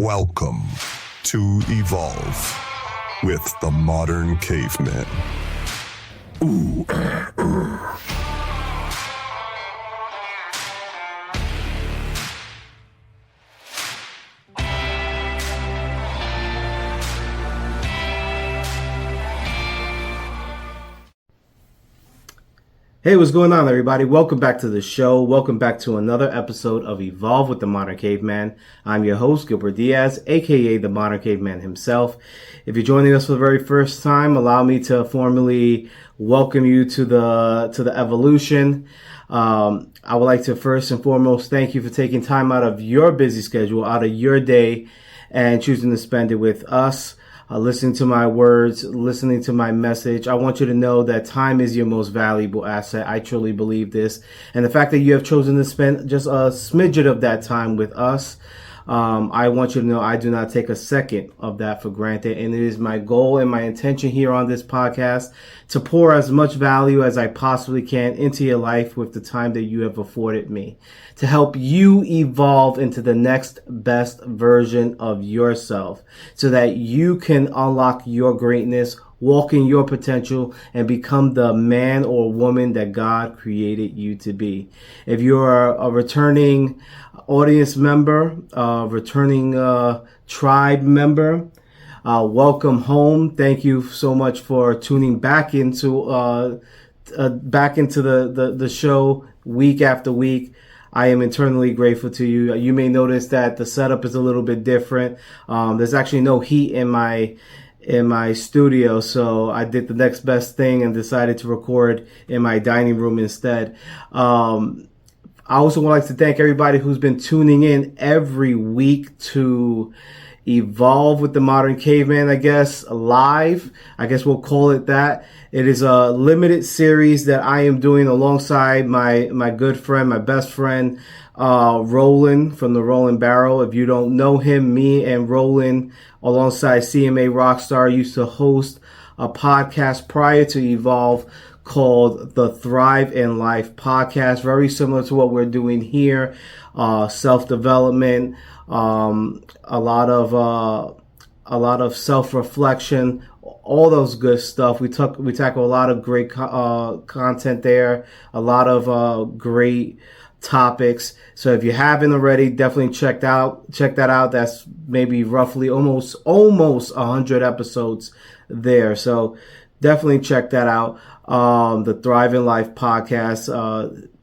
Welcome to Evolve with the Modern Caveman. Ooh, Hey, what's going on, everybody? Welcome back to the show. Welcome back to another episode of Evolve with the Modern Caveman. I'm your host, Gilbert Diaz, aka the Modern Caveman himself. If you're joining us for the very first time, allow me to formally welcome you to the evolution. I would like to first and foremost thank you for taking time out of your busy schedule, out of your day, and choosing to spend it with us. Listening to my words, listening to my message. I want you to know that time is your most valuable asset. I truly believe this. And the fact that you have chosen to spend just a smidget of that time with us, I want you to know I do not take a second of that for granted. And it is my goal and my intention here on this podcast to pour as much value as I possibly can into your life with the time that you have afforded me, to help you evolve into the next best version of yourself so that you can unlock your greatness, walk in your potential, and become the man or woman that God created you to be. If you're a returning audience member, returning tribe member, welcome home. Thank you so much for tuning back into the show week after week. I am eternally grateful to you. You may notice that the setup is a little bit different. There's actually no heat in my studio, so I did the next best thing and decided to record in my dining room instead. I also would like to thank everybody who's been tuning in every week to Evolve with the Modern Caveman, I guess, live. I guess we'll call it that. It is a limited series that I am doing alongside my good friend, my best friend, Roland from the Roland Barrel. If you don't know him, me and Roland, alongside CMA Rockstar, used to host a podcast prior to Evolve called the Thrive in Life podcast, very similar to what we're doing here. Self-development, a lot of self-reflection, all those good stuff. We tackle a lot of great content there, a lot of great topics. So if you haven't already, definitely check that out. That's maybe roughly almost 100 episodes there. So definitely check that out. The Thrive in Life podcast,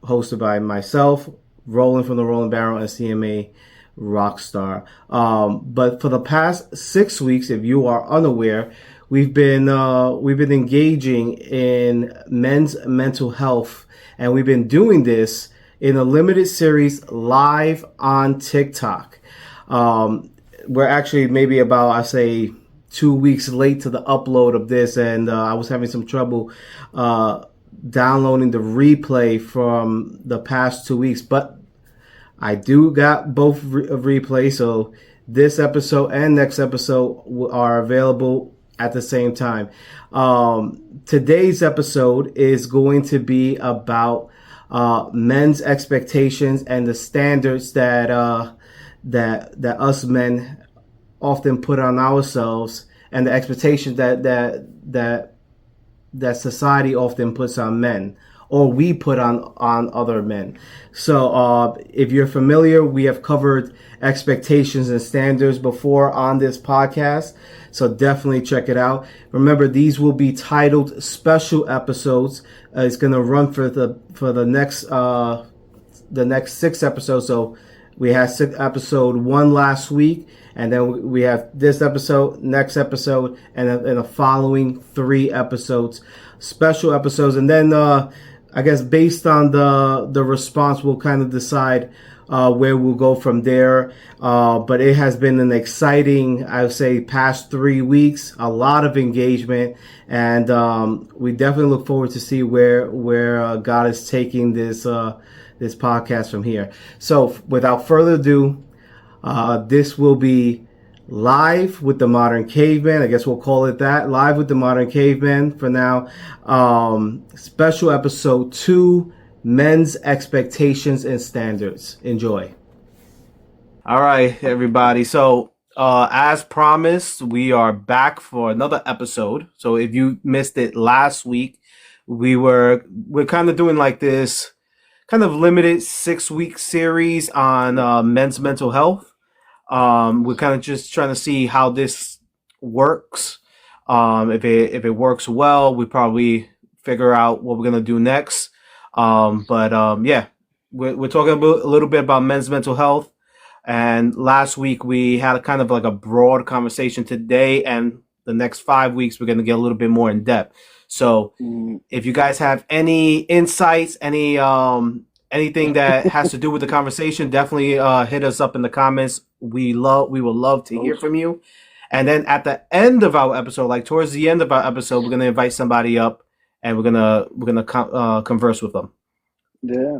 hosted by myself, Roland from the Roland Barrel, and CMA Rockstar. But for the past 6 weeks, if you are unaware, we've been engaging in men's mental health, and we've been doing this in a limited series live on TikTok. We're actually maybe about, I say, 2 weeks late to the upload of this, and I was having some trouble downloading the replay from the past 2 weeks, but I do got both replays, so this episode and next episode are available at the same time. Today's episode is going to be about men's expectations and the standards that us men often put on ourselves, and the expectations that society often puts on men, or we put on other men. So if you're familiar, we have covered expectations and standards before on this podcast, so definitely check it out. Remember, these will be titled special episodes. It's going to run for the next 6 episodes. So we had episode 1 last week, and then we have this episode, next episode, and the following 3 episodes, special episodes. And then I guess based on the response, we'll kind of decide where we'll go from there. But it has been an exciting, I would say, past 3 weeks, a lot of engagement, and we definitely look forward to see where God is taking this podcast from here. So without further ado, this will be Live with the Modern Caveman. I guess we'll call it that. Live with the Modern Caveman for now. Special episode 2, Men's Expectations and Standards. Enjoy. All right, everybody. So As promised, we are back for another episode. So if you missed it last week, we're kind of doing like this kind of limited 6 week series on men's mental health. We're kind of just trying to see how this works. If it works well, we probably figure out what we're gonna do next. Yeah, we're talking a little bit about men's mental health. And last week we had a kind of like a broad conversation. Today and the next 5 weeks, we're going to get a little bit more in depth. So if you guys have any insights, anything that has to do with the conversation, definitely hit us up in the comments. We will love to hear from you. And then at the end of our episode, like towards the end of our episode, we're going to invite somebody up and we're gonna converse with them. Yeah.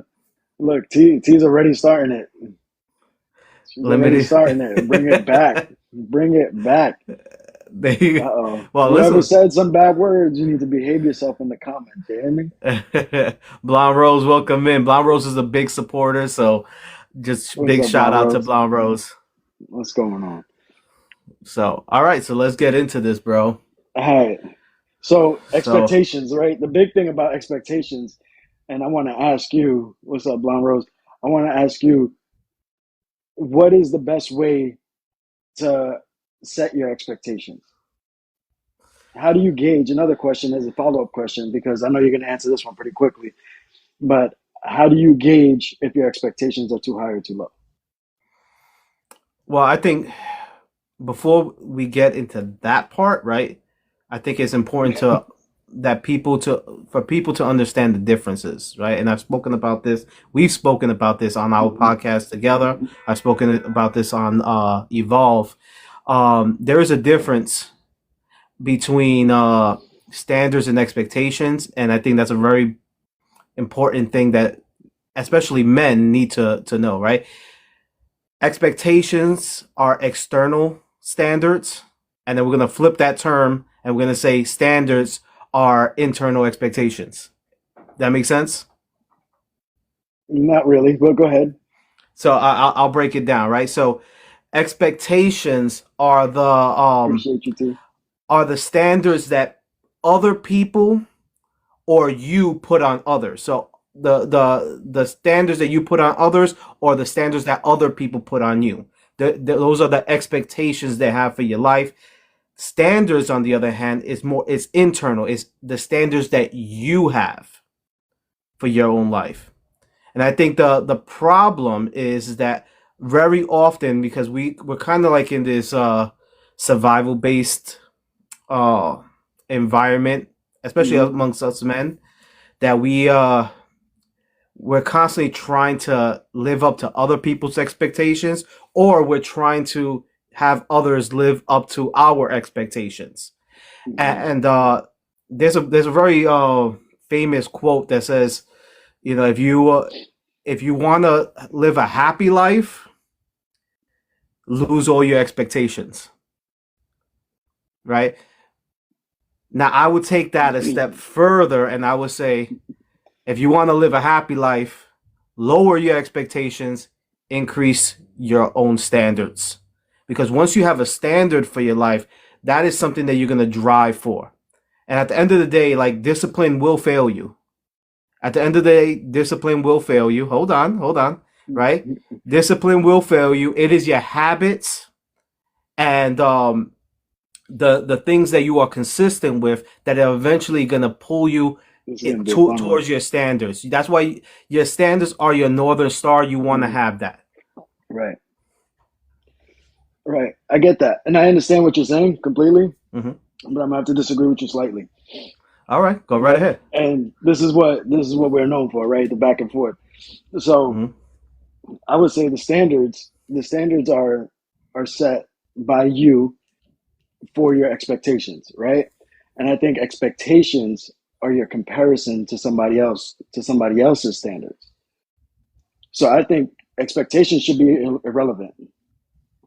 Look, T's already starting it. She's already starting it. Bring it back. Bring it back. Uh-oh. Well, whoever said some bad words, you need to behave yourself in the comments. You hear me? Blonde Rose, welcome in. Blonde Rose is a big supporter, so just big shout out to Blonde Rose. What's going on? So, all right, so let's get into this, bro. All right. So expectations, right? The big thing about expectations, and I want to ask you, what's up, Blonde Rose? I want to ask you, what is the best way to set your expectations? How do you gauge? Another question is a follow-up question, because I know you're going to answer this one pretty quickly, but how do you gauge if your expectations are too high or too low? Well, I think before we get into that part, right, I think it's important for people to understand the differences, right? And I've spoken about this. We've spoken about this on our podcast together. I've spoken about this on Evolve. There is a difference between standards and expectations, and I think that's a very important thing that especially men need to know, right? Expectations are external standards, and then we're going to flip that term and we're going to say standards are internal expectations. That makes sense? Not really, but go ahead. So I'll break it down, right? So expectations are the Appreciate you too. Are the standards that other people or you put on others. So the standards that you put on others or the standards that other people put on you. Those are the expectations they have for your life. Standards, on the other hand, is internal. It's the standards that you have for your own life. And I think the problem is that very often, because we're kind of like in this survival based environment, especially amongst us men, that we're constantly trying to live up to other people's expectations, or we're trying to have others live up to our expectations. And there's a very famous quote that says, you know, if you want to live a happy life, lose all your expectations. Right? Now, I would take that a step further, and I would say, if you want to live a happy life, lower your expectations, increase your own standards. Because once you have a standard for your life, that is something that you're going to drive for. And at the end of the day, like, discipline will fail you. At the end of the day, discipline will fail you. Hold on, right? Discipline will fail you. It is your habits and the things that you are consistent with that are eventually going to pull you towards your standards. That's why your standards are your northern star. You want to have that. Right. Right. I get that. And I understand what you're saying completely, but I'm going to have to disagree with you slightly. All right. Go right ahead. And this is what we're known for, right? The back and forth. So I would say the standards are set by you for your expectations, right? And I think expectations are your comparison to somebody else's standards. So I think expectations should be irrelevant.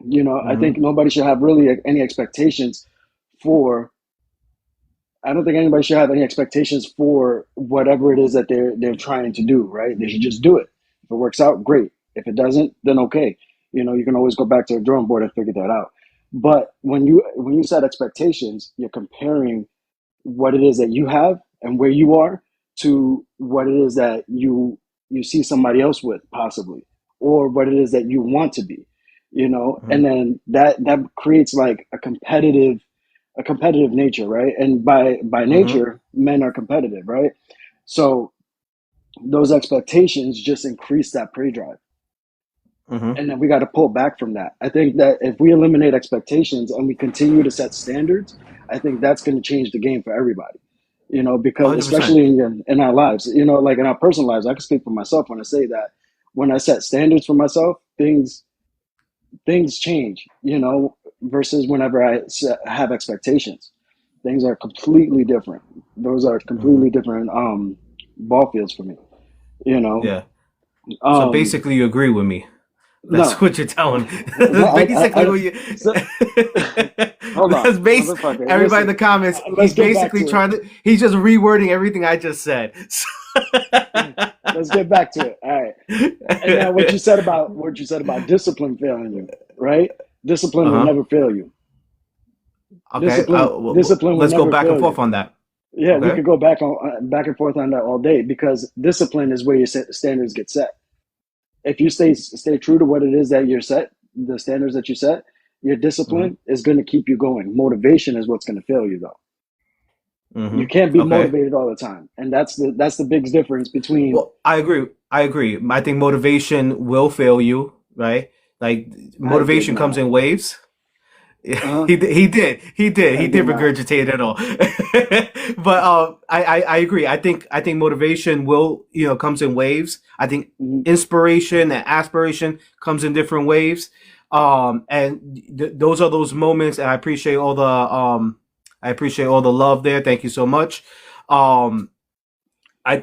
You know, I think nobody should have really any expectations I don't think anybody should have any expectations for whatever it is that they're trying to do, right? They should just do it. If it works out, great. If it doesn't, then okay. You know, you can always go back to the drawing board and figure that out. But when you set expectations, you're comparing what it is that you have and where you are to what it is that you see somebody else with possibly, or what it is that you want to be, you know. Mhm. And then that creates like a competitive nature, right? And by Mhm. nature, men are competitive, right? So those expectations just increase that prey drive, Mhm. and then we got to pull back from that. I think that if we eliminate expectations and we continue to set standards, I think that's going to change the game for everybody. You know, because 100%. especially in our lives, you know, like in our personal lives, I can speak for myself when I say that when I set standards for myself, things change. You know, versus whenever have expectations, things are completely different. Those are Mhm. completely different ball fields for me. You know, Yeah. So um, basically, you agree with me. That's no, what you're telling me. no, That's basically what you. so, hold on, That's base. motherfucker. Everybody in Listen, the comments. He's let's get back basically to trying to. He's just rewording everything I just said. it. Let's get back to it. All right. And now, what you said about discipline failing you, right? Discipline will Uh-huh. never fail you. Okay. Discipline will Let's go never back and fail you. forth on that. Yeah, we Okay. could go back and forth on that all day because discipline is where your standards get set. If you stay true to what it is that you're set, the standards that you set, your Mm-hmm. discipline is going to keep you going. Motivation is what's going to fail you, though. You can't Mm-hmm. be Okay. motivated all the time, and that's the big difference between. Well, I agree. I agree. I think motivation will fail you, right? Like I did motivation comes not. in waves. Uh, He I did did not. regurgitate it all. But I agree. I think motivation will comes in waves. I think Mhm. inspiration and aspiration comes in different waves. And those are those moments, and I appreciate all the love there. Thank you so much. Um,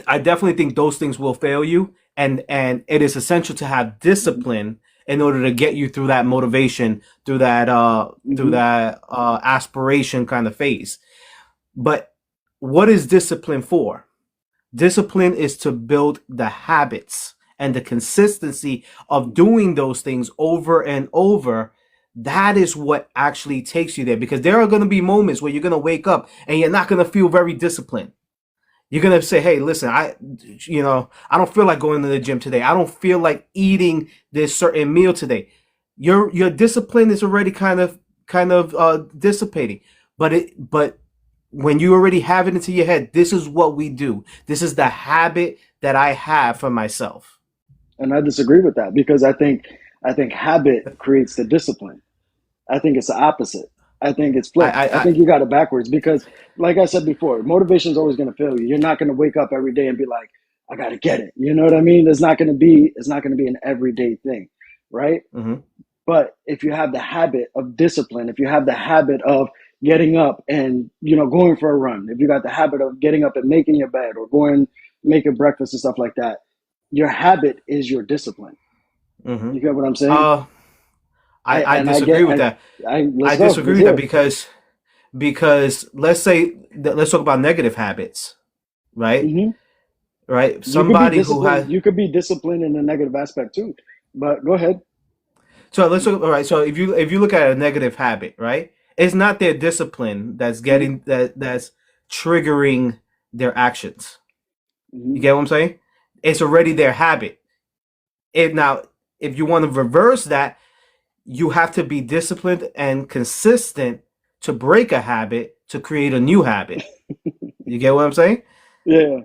I definitely think those things will fail you, and it is essential to have discipline in order to get you through that motivation, through Mhm. that aspiration kind of phase. But what is discipline for? Discipline is to build the habits and the consistency of doing those things over and over. That is what actually takes you there, because there are going to be moments where you're going to wake up and you're not going to feel very disciplined. You're gonna say, "Hey, listen, I don't feel like going to the gym today. I don't feel like eating this certain meal today." Your discipline is already kind of dissipating, but when you already have it into your head, this is what we do. This is the habit that I have for myself. And I disagree with that because I think habit creates the discipline. I think it's the opposite. I think it's I flipped. I, I I think you got it backwards because, like I said before, motivation is always going to fail you. You're not going to wake up every day and be like, "I got to get it." You know what I mean? It's not going to be an everyday thing, right? mhm. But if you have the habit of discipline, if you have the habit of getting up and going for a run, if you got the habit of getting up and making your bed or going making breakfast and stuff like that, your habit is your discipline. You Mhm. get what I'm saying? Uh, I I and I disagree get with that. I I let's go. disagree Let's with that hear it. because let's talk about negative habits, right? Hmm. Right? You could be Somebody who disciplined. has You could be disciplined in a negative aspect too. But go ahead. so let's look all right. So if you look at a negative habit, right? It's not their discipline that's Hmm. getting that's triggering their actions. You Hmm. get what I'm saying? It's already their habit. Now, if you want to reverse that, you have to be disciplined and consistent to break a habit to create a new habit. You get what I'm saying? Yeah.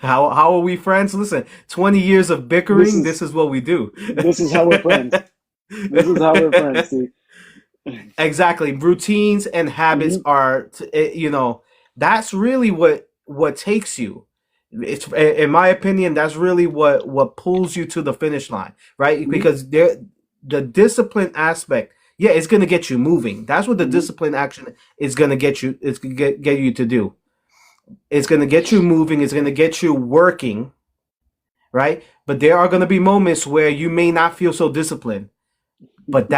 How are we friends? Listen, 20 years of This bickering, is this is what we do. this is how we're friends. This is how we're friends. See. Exactly. Routines and habits Hmm. are, that's really what takes you. It's in my opinion, that's really what pulls you to the finish line, right? Hmm. Because the discipline aspect, yeah, it's gonna get you moving. That's what the Hmm. discipline action is gonna get you. It's gonna get you to do. It's gonna get you moving. It's gonna get you working, right? But there are gonna be moments where you may not feel so disciplined, but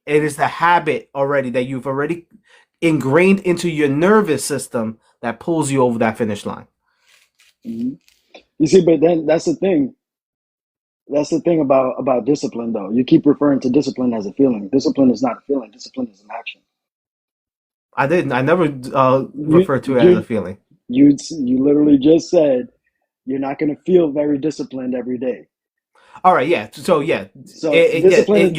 it is the habit already that you've already ingrained into your nervous system that pulls you over that finish line. You see, but then that's the thing. That's the thing about discipline, though. You keep referring to discipline as a feeling. Discipline is not a feeling. Discipline is an action. I didn't. I never You refer to it as a you feeling. you literally just said you're not going to feel very disciplined every day. All right. Yeah. So yeah. So Yeah.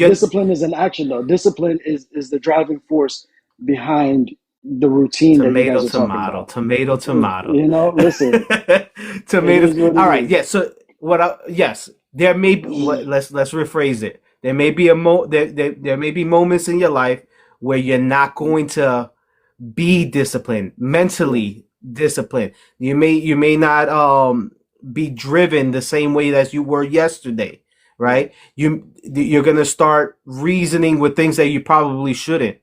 discipline is an action, though. Discipline is the driving force behind the routine that you Tomato, guys are talking tomato, about. tomato, tomato. Listen, it Tomatoes. is what All it right. is. Yeah. So what? Yes, there may be. Let's rephrase it. There may be there may be moments in your life where you're not going to be disciplined, Yeah. mentally disciplined. You may not be driven the same way as you were yesterday, Right. right? You're gonna start reasoning with things that you probably shouldn't.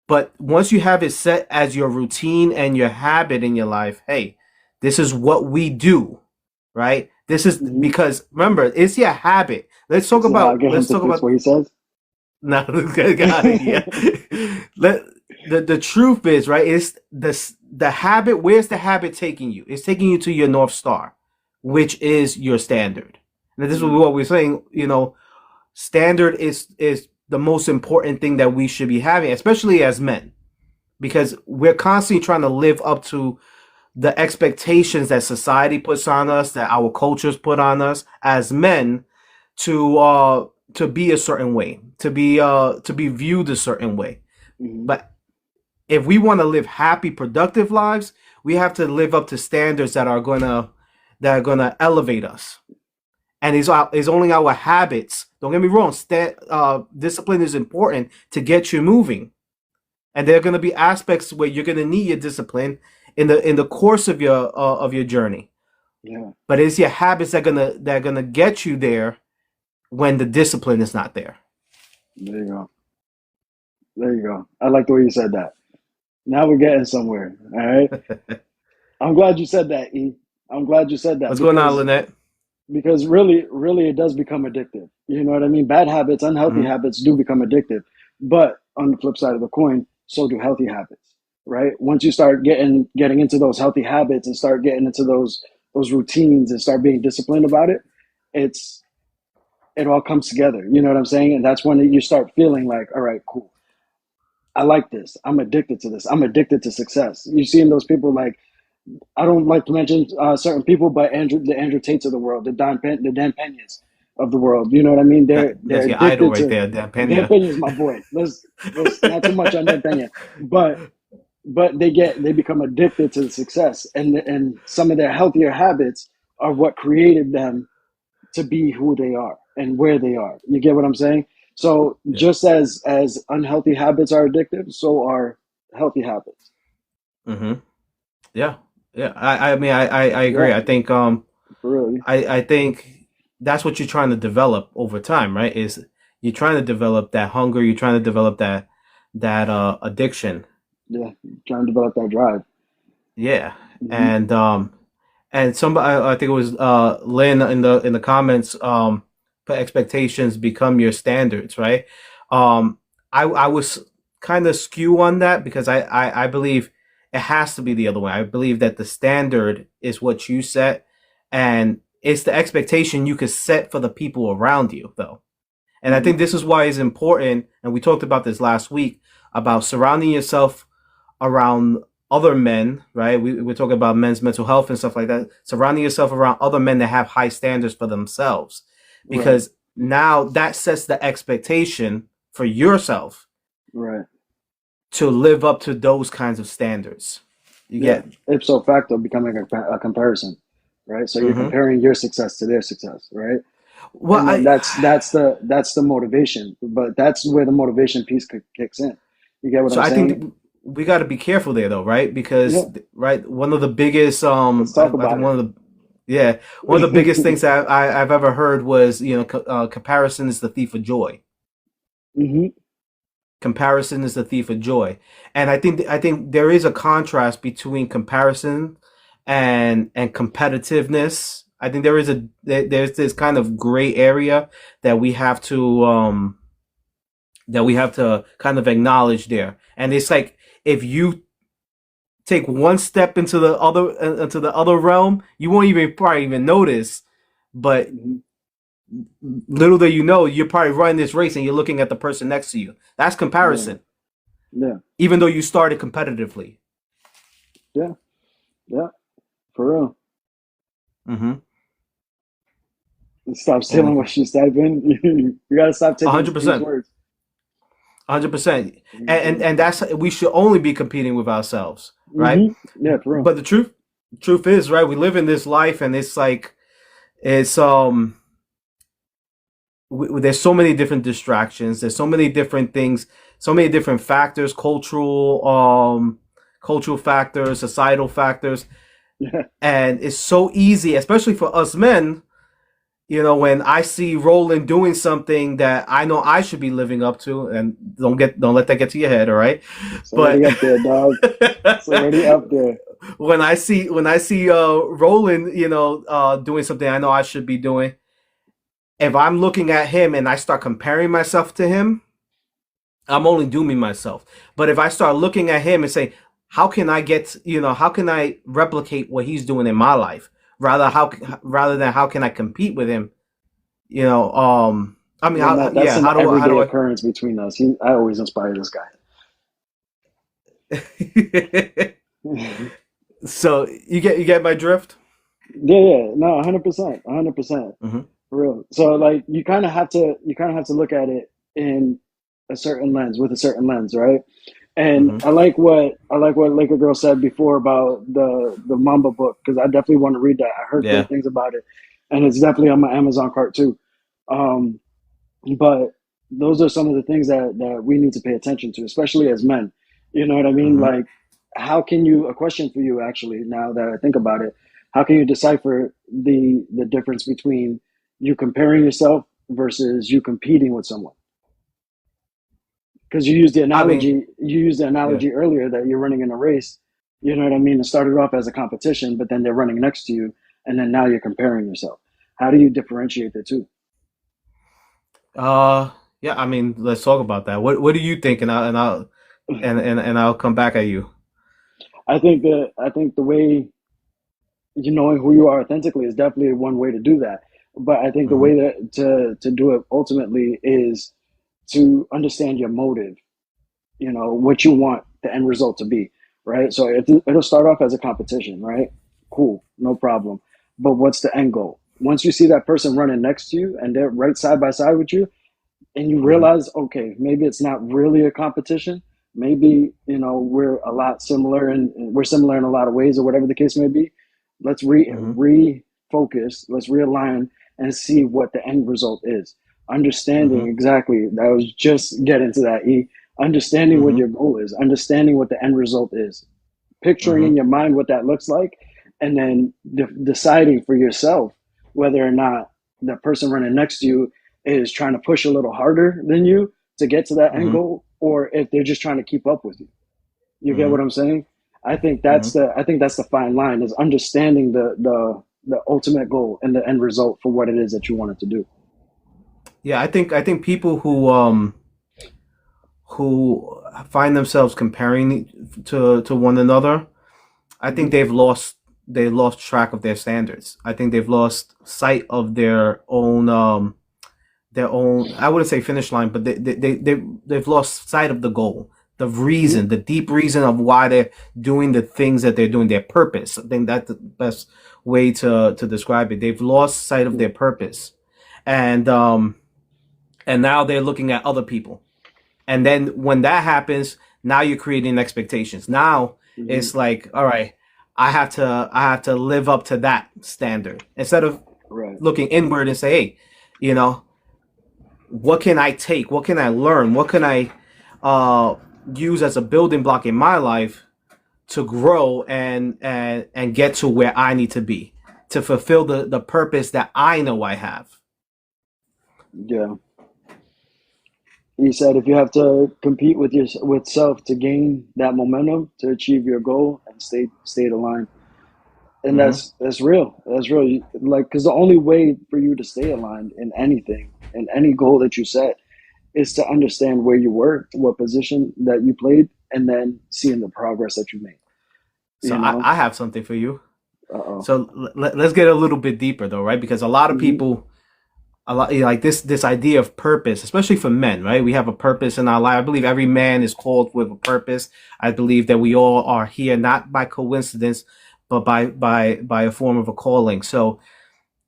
But once you have it set as your routine and your habit in your life, hey, this is what we do, right? This is Hmm. because remember, it's your habit. This is how I get him Let's to talk fix about what he says. no, got it, yeah. The truth is, right, is the habit, where's the habit taking you? It's taking you to your North Star, which is your standard. And this is Mhm. what we're saying, standard is the most important thing that we should be having, especially as men, because we're constantly trying to live up to the expectations that society puts on us, that our cultures put on us as men, to be a certain way, to be viewed a certain way. Mhm. But if we want to live happy, productive lives, we have to live up to standards that are gonna elevate us. And it's only our habits. Don't get me wrong. Discipline is important to get you moving, and there are going to be aspects where you're going to need your discipline in the course of your journey. Yeah. But it's your habits that are gonna get you there when the discipline is not there. There you go. There you go. I like the way you said that. Now we're getting somewhere. All right. I'm glad you said that, E. I'm glad you said that What's going on, Lynette? because really it does become addictive. You know what I mean? Bad habits, unhealthy Mm-hmm. habits do become addictive. But on the flip side of the coin, so do healthy habits, right? Once you start getting into those healthy habits and start getting into those routines and start being disciplined about it, it's it all comes together. You know what I'm saying? And that's when you start feeling like, all right, cool. I like this. I'm addicted to this. I'm addicted to success. You see in those people like I don't like to mention certain people, but the Andrew Tates of the world, the Dan Peñas of the world. You know what I mean? They're That's your idol addicted right to there, Dan Dan Pena. Peña is my boy. Let's not too much on Dan Peña, but they become addicted to the success, and some of their healthier habits are what created them to be who they are and where they are. You get what I'm saying? So Yeah. just as unhealthy habits are addictive, so are healthy habits. Mm-hmm. Yeah. Yeah. I mean, I agree. Yeah, I think for real. I think that's what you're trying to develop over time, right? Is you're trying to develop that hunger, you're trying to develop that addiction. Yeah, trying to develop that drive. Yeah. Hmm. And somebody, I think it was Lynn in the comments, put expectations become your standards, right? I was kind of skew on that because I believe it has to be the other way. I believe that the standard is what you set, and it's the expectation you could set for the people around you, though. And I Hmm. think this is why it's important, and we talked about this last week, about surrounding yourself around other men, right? We're talking about men's mental health and stuff like that. Surrounding yourself around other men that have high standards for themselves, Right, because now that sets the expectation for yourself right. to live up to those kinds of standards. You Yeah, get, ipso facto becoming a comparison, right? So you're mm-hmm. comparing your success to their success, right? Well, And then that's the motivation, but that's where the motivation piece kicks in. You get what so I'm I saying? think we got to be careful there, though, right? Yeah. Because right, one of the biggest, Let's I talk think about one of the yeah, one of the biggest things that I've ever heard was, comparison is the thief of joy. Hmm. Comparison is the thief of joy, and I think there is a contrast between comparison and competitiveness. I think there's this kind of gray area that we have to kind of acknowledge there, and it's like if you take one step into the other realm, you won't even probably even notice, but Hmm. little do you know, you're probably running this race and you're looking at the person next to you. That's Yeah. comparison, Yeah. even though you started competitively. Yeah. Yeah. For real. Mm-hmm. Stop stealing what she's typing. You gotta stop taking these 100%. words. 100%. And that's, we should only be competing with ourselves, right? Yeah, for real. But the truth is, right, we live in this life, and it's like, it's there's so many different distractions, there's so many different things, so many different factors, cultural factors, societal factors, Yeah. and it's so easy, especially for us men, when I see Roland doing something that I know I should be living up to, and don't let that get to your head, all right? It's But already up there, dog. It's already up there. when I see Roland, doing something I know I should be doing, if I'm looking at him and I start comparing myself to him, I'm only dooming myself. But if I start looking at him and say, how can I replicate what he's doing in my life? Rather than how can I compete with him? I mean, And that's an how everyday do occurrence between us. I always inspire this guy. I? Yeah, So you get my drift? yeah, no, 100%, 100%, Mm-hmm. for real. So like, you kind of have to look at it in a certain lens, with a certain lens, right? And Mm-hmm. I like what Laker Girl said before about the Mamba book, because I definitely want to read that. I heard Yeah. great things about it, and it's definitely on my Amazon cart too. Um, but those are some of the things that we need to pay attention to, especially as men. You know what I mean? Mm-hmm. Like, how can you? A question for you, actually. Now that I think about it, how can you decipher the difference between you comparing yourself versus you competing with someone? Because I mean, you used the yeah. analogy earlier that you're running in a race. You know what I mean? It started off as a competition, but then they're running next to you, and then now you're comparing yourself. How do you differentiate the two? Yeah. I mean, let's talk about that. What do you think? And I'll come back at you. I think the way, knowing who you are authentically is definitely one way to do that. But I think the Mm-hmm. way to do it ultimately is to understand your motive. What you want the end result to be, right? So it'll start off as a competition, right? Cool, no problem. But what's the end goal? Once you see that person running next to you and they're right side by side with you, and you Mm-hmm. realize, okay, maybe it's not really a competition. Maybe, we're a lot similar, and we're similar in a lot of ways, or whatever the case may be. Let's Mm-hmm. refocus, let's realign, and see what the end result is. Understanding Mm-hmm. exactly, I was just getting to that. Understanding what Mm-hmm. your goal is, understanding what the end result is, picturing Mm-hmm. in your mind what that looks like, and then deciding for yourself whether or not the person running next to you is trying to push a little harder than you to get to that end Mm-hmm. goal, or if they're just trying to keep up with you. You get Mm-hmm. what I'm saying? I think Mm-hmm. that's the fine line, is understanding the ultimate goal and the end result for what it is that you want it to do. Yeah, I think people who find themselves comparing to one another, I think Hmm. they've lost track of their standards. I think they've lost sight of their own, I wouldn't say finish line, but they've lost sight of the goal, the Hmm. reason, the deep reason of why they're doing the things that they're doing, their purpose. I think that's the best way to describe it. They've lost sight of Yeah. their purpose, and now they're looking at other people. And then when that happens, now you're creating expectations. Now Hmm. it's like, all right, I have to live up to that standard instead of Right. looking inward and say, hey, you know, what can I take? What can I learn? What can I uh, use as a building block in my life to grow and get to where I need to be to fulfill the purpose that I know I have. Yeah. He said if you have to compete with self to gain that momentum to achieve your goal and stay aligned. And Hmm. that's real. That's real. Like, because the only way for you to stay aligned in anything, in any goal that you set, is to understand where you were, what position that you played, and then seeing the progress that you made. So You I, know? I have something for you. Uh oh. So let's get a little bit deeper though, right? Because a lot of Hmm. people a lot, like this idea of purpose, especially for men, right? We have a purpose in our life. I believe every man is called with a purpose. I believe that we all are here not by coincidence, but by a form of a calling. So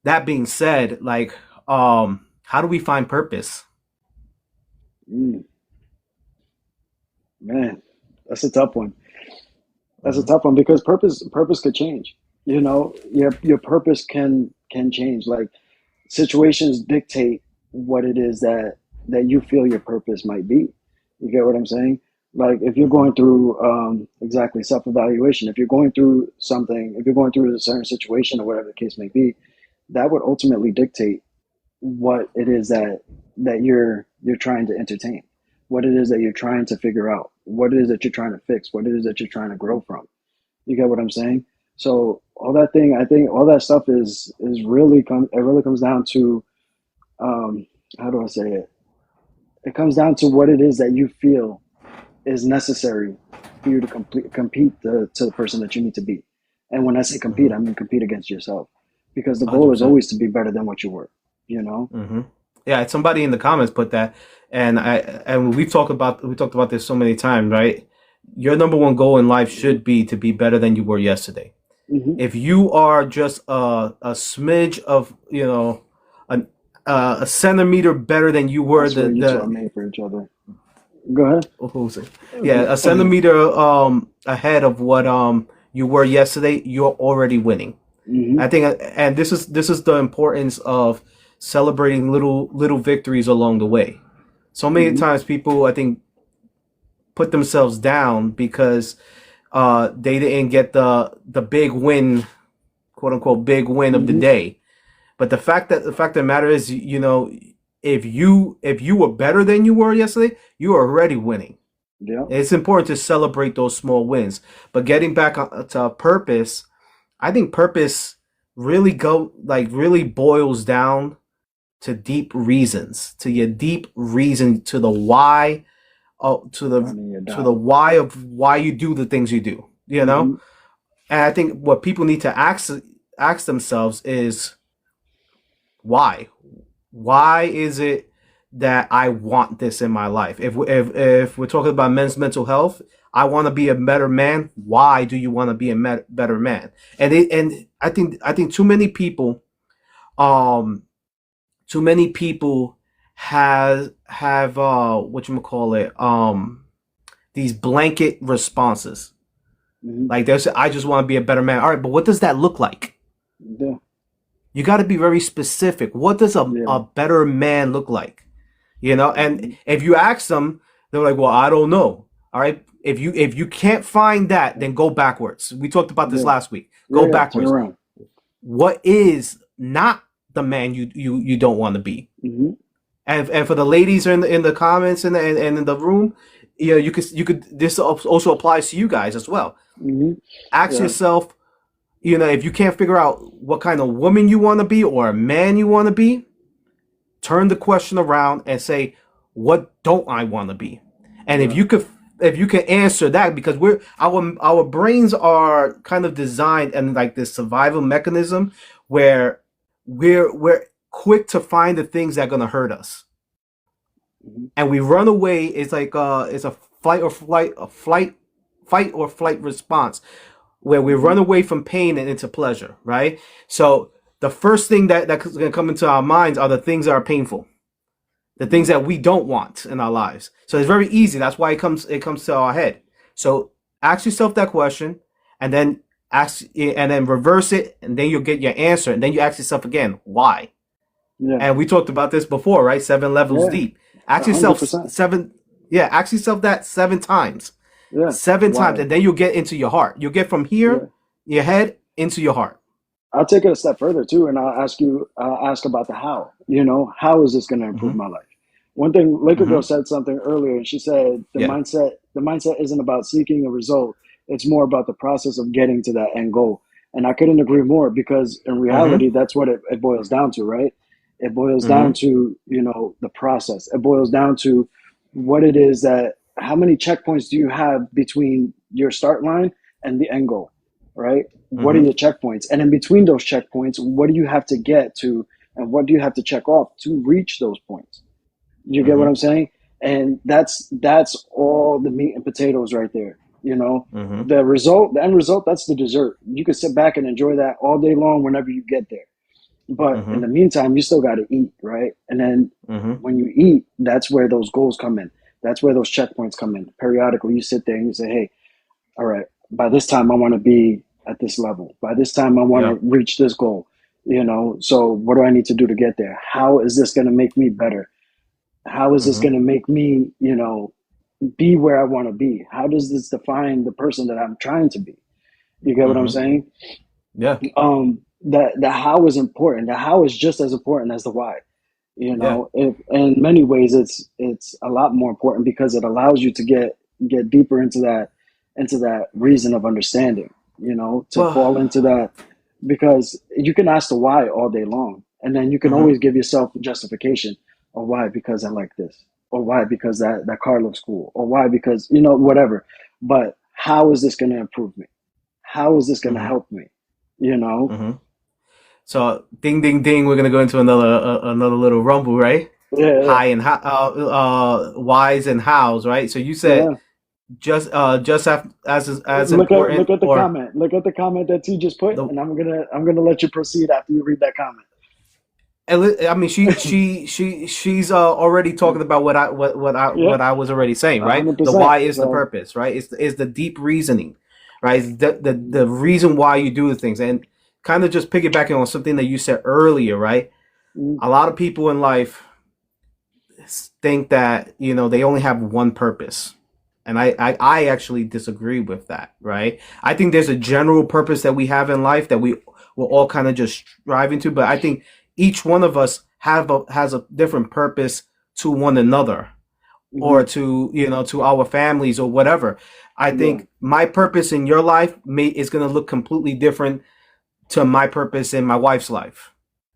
that being said, like, how do we find purpose? Mm, man, that's a tough one. That's a Mhm. tough one because purpose could change. You know, your purpose can change. Like situations dictate what it is that you feel your purpose might be. You get what I'm saying? Like if you're Mhm. going through exactly self-evaluation, if you're going through something, if you're going through a certain situation or whatever the case may be, that would ultimately dictate what it is that you're trying to entertain, what it is that you're trying to figure out, what it is that you're trying to fix, what it is that you're trying to grow from. You get what I'm saying? So all that thing, I think all that stuff is really it really comes down to how do I say it? It comes down to what it is that you feel is necessary for you to compete to the person that you need to be. And when I say compete, Mhm. I mean compete against yourself, because the goal is 100%. always to be better than what you were. You know? Hmm. Yeah, somebody in the comments put that, and we talked about this so many times, right? Your number one goal in life should be to be better than you were yesterday. Hmm. If you are just a smidge of an, a centimeter better than you I were swear you two are made for each other. Go ahead. what was it? Yeah, a centimeter ahead of what you were yesterday, you're already winning. Hmm. I think, and this is the importance of celebrating little victories along the way. So many Hmm. times people, I think, put themselves down because they didn't get the big win, quote unquote, big win of the Hmm. day. But the fact of the matter is, if you were better than you were yesterday, you are already winning. Yeah. It's important to celebrate those small wins. But getting back to purpose, I think purpose really boils down to deep reasons, to your deep reason, to the why, to the Finding your to the dot. why of why you do the things you do. Hmm. And I think what people need to ask themselves is why. Why is it that I want this in my life? If we're talking about men's mental health, I want to be a better man. Why do you want to be a better man? And I think um too many people have what you call it, these blanket responses. Hmm. Like they say, I just want to be a better man. All right, but what does that look like? Yeah. You got to be very specific. What does Yeah. a better man look like? And Hmm. if you ask them, they're like, well, I don't know. All right. If you can't find that, then go backwards. We talked about this Yeah. last week. Yeah. Go Yeah. Turn backwards. around. What is not the man you don't want to be? Hmm. And for the ladies in the comments and in the room, you could this also applies to you guys as well. Hmm. Ask Yeah. yourself, if you can't figure out what kind of woman you want to be or a man you want to be, turn the question around and say, what don't I want to be? And if Yeah. you can answer that, because our brains are kind of designed and like this survival mechanism where we're quick to find the things that are gonna hurt us, Hmm. and we run away. It's a fight or flight response where we Hmm. run away from pain and into pleasure, right? So the first thing that's going to come into our minds are the things that are painful, the things Yeah. that we don't want in our lives. So it's very easy. That's why it comes to our head. So ask yourself that question, and then reverse it, and then you'll get your answer. And then you ask yourself again, why? Yeah. And we talked about this before, right? 7 levels Yeah. deep. Ask A hundred yourself percent. seven. Yeah, ask yourself that 7 times. Yeah. 7 times, Why? and then you'll get into your heart. You'll get from here, Yeah. your head, into your heart. I'll take it a step further too, and I'll ask about the how. You know, how is this going to improve Mm-hmm. my life? One thing, Laker Girl Mm-hmm. said something earlier, and she said Yeah. the mindset isn't about seeking a result. It's more about the process of getting to that end goal. And I couldn't agree more, because in Mm-hmm. reality, that's what it boils down to, right? It boils down Mm-hmm. to, the process. It boils down to what it is that, how many checkpoints do you have between your start line and the end goal, right? What are Mm-hmm. your checkpoints? And in between those checkpoints, what do you have to get to and what do you have to check off to reach those points. You get what I'm saying? And that's all the meat and potatoes right there. You know, the end result, that's the dessert. You can sit back and enjoy that all day long whenever you get there. But in the meantime, you still got to eat, right? And then when you eat, that's where those goals come in. That's where those checkpoints come in. Periodically, you sit there and you say, hey, all right, by this time, I want to be at this level. By this time, I want to reach this goal. You know, so what do I need to do to get there? How is this going to make me better? How is this going to make me, you know, be where I want to be? How does this define the person that I'm trying to be? You get what I'm saying? Yeah. The how is important. The how is just as important as the why. You know, in many ways, it's a lot more important because it allows you to get deeper into that reason of understanding. You know, to fall into that, because you can ask the why all day long, and then you can always give yourself a justification. Or why? Because I like this. Or why? Because that car looks cool. Or why? Because, you know, whatever. But how is this going to improve me? How is this going to help me? You know? So, ding, ding, ding. We're going to go into another little rumble, right? Yeah. High and whys and hows, right? So you said just as important. Look at the comment. Look at the comment that T just put, and I'm gonna let you proceed after you read that comment. I mean, she's already talking about what I was already saying, right? The why is the purpose, right? Is the deep reasoning, right? It's the reason why you do the things, and kind of just piggybacking on something that you said earlier, right? A lot of people in life think that, you know, they only have one purpose, and I actually disagree with that, right? I think there's a general purpose that we have in life that we will all kind of just striving to, but I think each one of us has a different purpose to one another, or to, you know, to our families or whatever. I think my purpose in your life is going to look completely different to my purpose in my wife's life,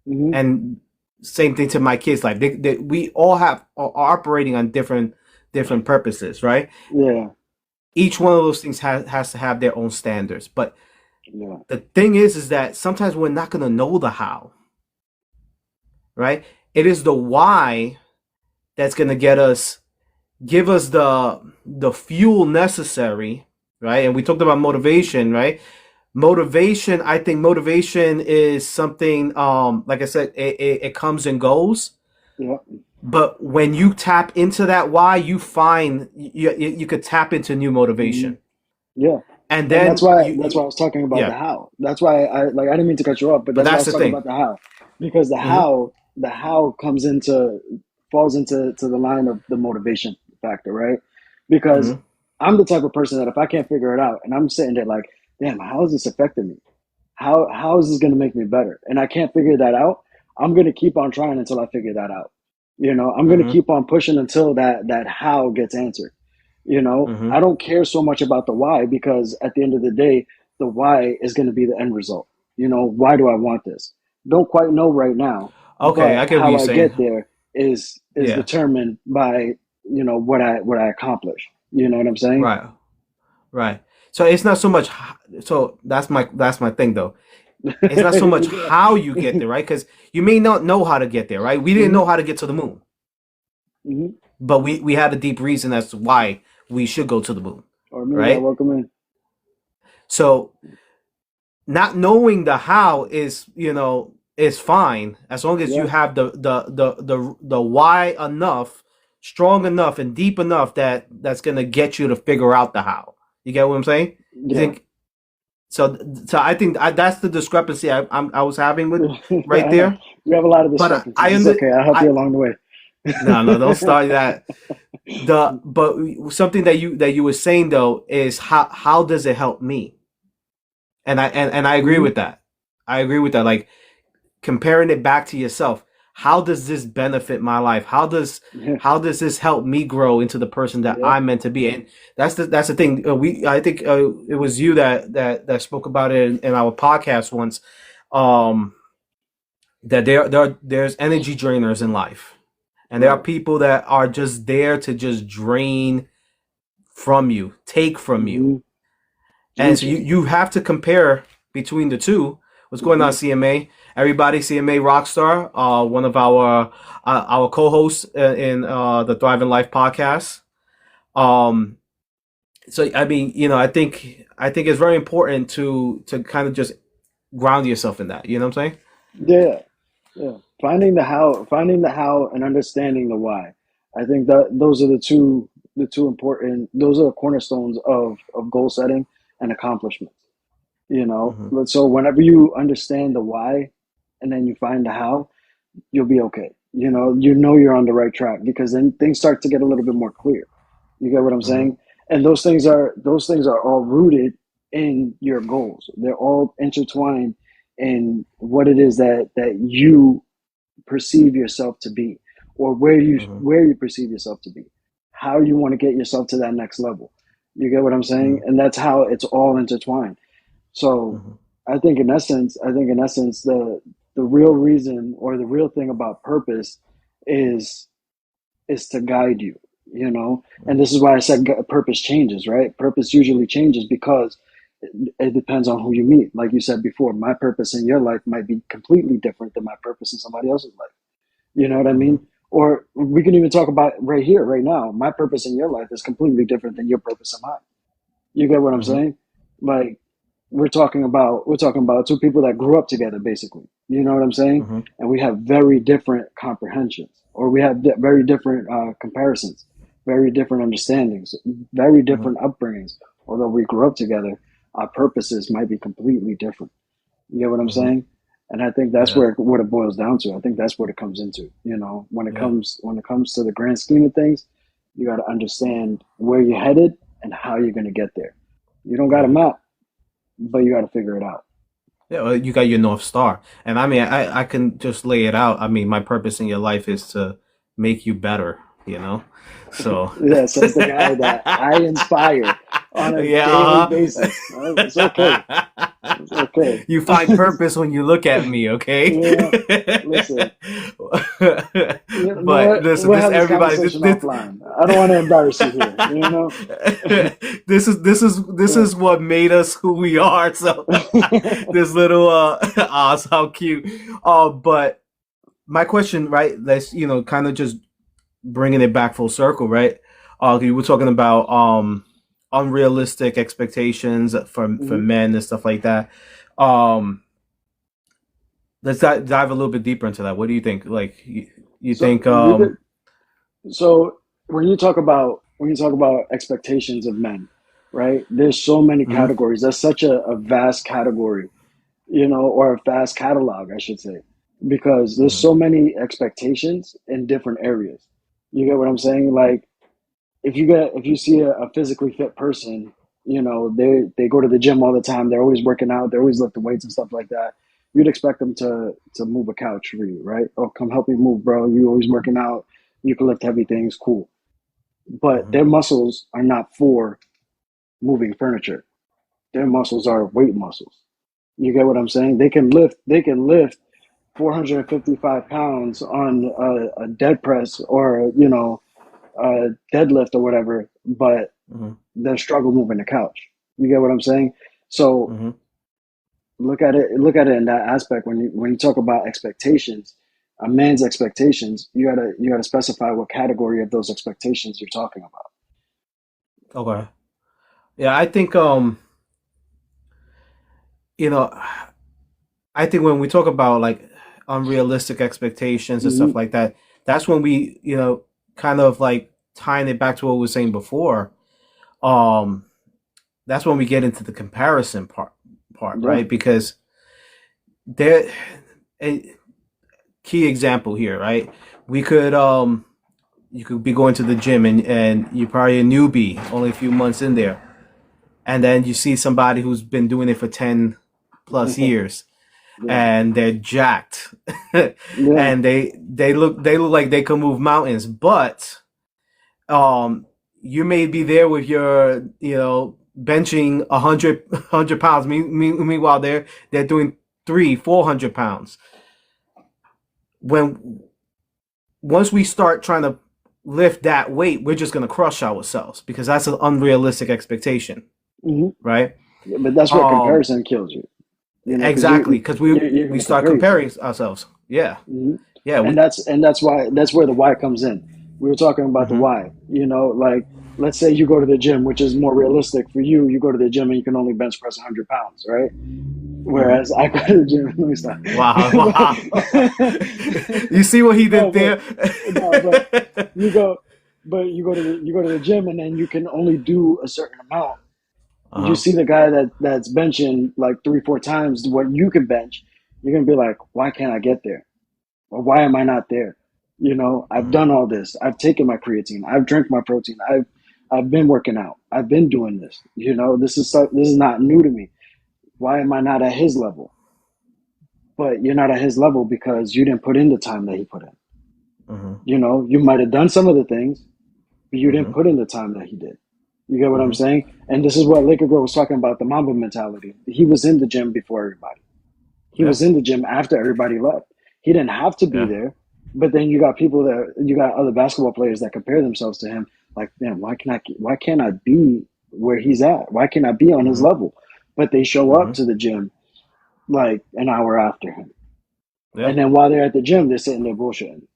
and same thing to my kids' life. We all are operating on different purposes, right? Yeah. Each one of those things has to have their own standards, but the thing is that sometimes we're not going to know the how. Right? It is the why that's going to give us the fuel necessary, right? And we talked about motivation, right? Motivation, I think motivation is something, like I said, it comes and goes. Yeah. But when you tap into that why, you find you could tap into new motivation. Yeah. And then that's why I was talking about the how. That's why I didn't mean to cut you off, but that's why I was talking about the how. Because the how falls into the line of the motivation factor, right? Because I'm the type of person that if I can't figure it out and I'm sitting there like, damn, how is this affecting me? How is this going to make me better? And I can't figure that out. I'm going to keep on trying until I figure that out. You know, I'm going to keep on pushing until that how gets answered. You know, I don't care so much about the why, because at the end of the day, the why is going to be the end result. You know, why do I want this? Don't quite know right now. Okay, I get what you're saying. How I get there is determined by, you know, what I accomplish. You know what I'm saying? Right. So it's not so much. So that's my thing though. It's not so much how you get there, right? Because you may not know how to get there, right? We didn't know how to get to the moon, but we had a deep reason as to why we should go to the moon, right? Welcome in. So not knowing the how is, you know, is fine as long as you have the why enough, strong enough, and deep enough that's gonna get you to figure out the how. You get what I'm saying? You think? So I think that's the discrepancy I was having with right there. We have a lot of discrepancies. It's okay. I'll help you along the way. No, don't start that. But something that you were saying though is how does it help me? And I agree with that. I agree with that. Like comparing it back to yourself. How does this benefit my life? How does this help me grow into the person that I'm meant to be? And that's the thing. I think it was you that spoke about it in our podcast once. That there's energy drainers in life, and there are people that are just there to just drain from you, take from you, and so you have to compare between the two. What's going on, CMA? everybody. CMA Rockstar, one of our co-hosts in the Thriving Life podcast. So I mean, I think it's very important to kind of just ground yourself in that. You know what I'm saying? Yeah, yeah. Finding the how, and understanding the why. I think that those are the two important. Those are the cornerstones of goal setting and accomplishment. You know, Mm-hmm. so whenever you understand the why, and then you find the how, you'll be okay. You know you're on the right track, because then things start to get a little bit more clear. You get what I'm Mm-hmm. saying? And those things are all rooted in your goals. They're all intertwined in what it is that you perceive yourself to be, or Mm-hmm. where you perceive yourself to be, how you want to get yourself to that next level. You get what I'm saying? And that's how it's all intertwined. So Mm-hmm. I think in essence, the real reason, or the real thing about purpose is to guide you, you know. And this is why I said purpose changes, right? Purpose usually changes because it depends on who you meet. Like you said before, my purpose in your life might be completely different than my purpose in somebody else's life. You know what I Mm-hmm. mean? Or we can even talk about right here, right now. My purpose in your life is completely different than your purpose in mine. You get what I'm Mm-hmm. saying? Like, we're talking about two people that grew up together, basically. You know what I'm saying? Mm-hmm. And we have very different comprehensions, or we have very different comparisons, very different understandings, very Mm-hmm. different upbringings. Although we grew up together, our purposes might be completely different. You get what I'm Mm-hmm. saying? And I think that's Yeah. where what it boils down to. I think that's what it comes into. Yeah. When it comes to the grand scheme of things, you got to understand where you're headed and how you're going to get there. You don't got a Yeah. map, but you got to figure it out. Yeah, well, you got your North Star. And I mean, I can just lay it out. I mean, my purpose in your life is to make you better, you know? So, Yeah, says the guy that I inspire on a yeah, daily basis. It's okay. It's uh-huh. okay. You find purpose when you look at me, okay? Yeah. Listen, you know But what? listen, We'll this have this everybody, conversation offline. I don't want to embarrass you here. You know. this is what made us who we are. So this little so how cute. But my question, right? Let's kind of just bringing it back full circle, right? You were talking about unrealistic expectations for Mhm. men and stuff like that. Um, let's dive a little bit deeper into that. What do you think? Like, you So think we could. So when you talk about expectations of men, right? There's so many mhm, categories. That's such a vast category, or a vast catalog, I should say, because there's mhm, so many expectations in different areas. You get what I'm saying? Like, if you see a physically fit person, they go to the gym all the time. They're always working out. They're always lifting weights and stuff like that. You'd expect them to move a couch for you, right? Oh, come help me move, bro. You always working out. You can lift heavy things, cool. But mhm, their muscles are not for moving furniture. Their muscles are weight muscles. You get what I'm saying? They can lift 455 pounds on a dead press, or a deadlift or whatever, but mhm, they struggle moving the couch. You get what I'm saying? So mhm. look at it in that aspect. When you talk about expectations, a man's expectations, you gotta specify what category of those expectations you're talking about. Okay. Yeah, I think you know, I think when we talk about like unrealistic expectations and Hmm. stuff like that, that's when we, kind of like tying it back to what we were saying before. Um, that's when we get into the comparison part, Yeah. right? Because there, a key example here, right? We could you could be going to the gym, and you're probably a newbie, only a few months in there, and then you see somebody who's been doing it for 10 plus years, Yeah. and they're jacked, Yeah. and they look like they can move mountains, but you may be there with your benching 100 pounds. Meanwhile, they're doing 300-400 pounds. When Once we start trying to lift that weight, we're just gonna crush ourselves because that's an unrealistic expectation, Hmm. right? Yeah, but that's where Um, comparison kills you. You know, Exactly, because you're we gonna start compare yourself. comparing ourselves. Yeah, Hmm. yeah, And we. that's where the why comes in. We were talking about the Hmm. why. You know, like let's say you go to the gym, which is more realistic for you. You go to the gym and you can only bench press 100 pounds, right? Hmm. Whereas I go to the gym. Let me stop. Wow, wow. You see what he no, did but there? no, but you go, you go to the gym and then you can only do a certain amount. You Uh-huh. see the guy that's benching like 3 4 times what you can bench. You're gonna be like, why can't I get there? Or why am I not there? You know, I've Hmm. done all this. I've taken my creatine. I've drank my protein. I've been working out. I've been doing this. You know, this is not new to me. Why am I not at his level? But you're not at his level because you didn't put in the time that he put in. Hmm. You know, you might have done some of the things, but you didn't Hmm. put in the time that he did. You get what I'm Hmm. saying? And this is what Laker Girl was talking about, the Mamba mentality. He was in the gym before everybody. He Yeah, was in the gym after everybody left. He didn't have to be yeah. there, but then you got other basketball players that compare themselves to him. Like, man, why can't I be where he's at? Why can't I be on his Hmm. level? But they show up Hmm. to the gym like an hour after him, Yeah, and then while they're at the gym, they're sitting there bullshitting,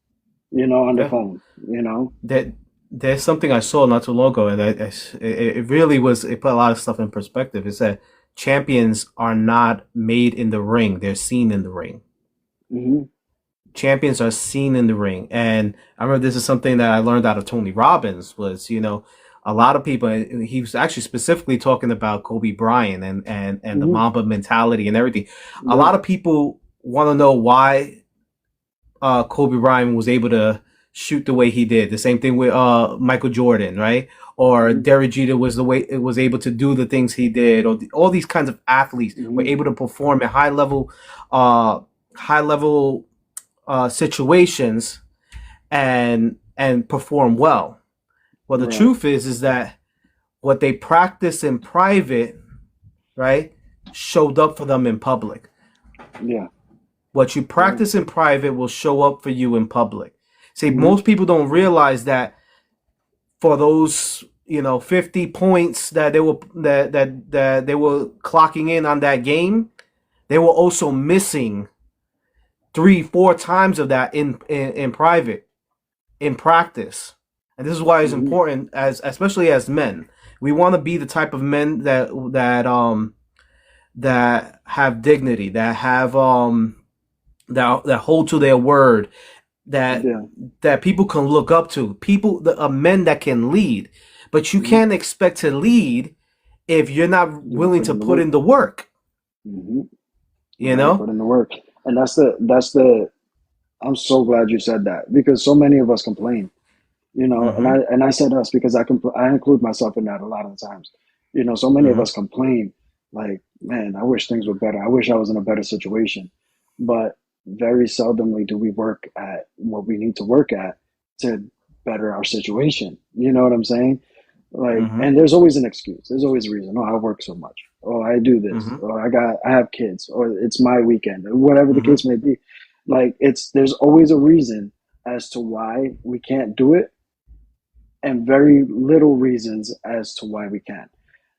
you know, on their yeah. phone, you know. That there's something I saw not too long ago, and it really was. It put a lot of stuff in perspective. It said champions are not made in the ring; they're seen in the ring. Hmm. Champions are seen in the ring, and I remember this is something that I learned out of Tony Robbins. Was a lot of people. And he was actually specifically talking about Kobe Bryant and the Hmm. Mamba mentality and everything. A Yeah. lot of people want to know why Kobe Bryant was able to shoot the way he did. The same thing with Michael Jordan, right? Or Hmm. Derek Jeter was the way it was able to do the things he did, or all these kinds of athletes were Hmm. able to perform at uh, high level situations and perform well. Well, the Right. truth is that what they practice in private, right, showed up for them in public. Yeah. What you Yeah. practice in private will show up for you in public. See, Hmm. most people don't realize that for those 50 points that they were clocking in on that game, they were also missing 3 4 times of that in private, in practice. And this is why it's Hmm. important, as especially as men, we want to be the type of men that have dignity, that hold to their word, that Yeah. that people can look up to, men that can lead. But you Hmm. can't expect to lead if you're not You don't willing put to in the put work. in the work. Hmm. You Right. know? Put in the work. And I'm so glad you said that because so many of us complain, you know, Mm-hmm. and I said us because I include myself in that a lot of the times. You know, so many of Mm-hmm. us complain like, man, I wish things were better. I wish I was in a better situation. But very seldomly do we work at what we need to work at to better our situation. You know what I'm saying? Like, Mm-hmm. and there's always an excuse. There's always a reason. Oh, I work so much. Oh, I do this. Mm-hmm. Or I have kids. Or it's my weekend. Or whatever the Mm-hmm. case may be. Like, there's always a reason as to why we can't do it, and very little reasons as to why we can.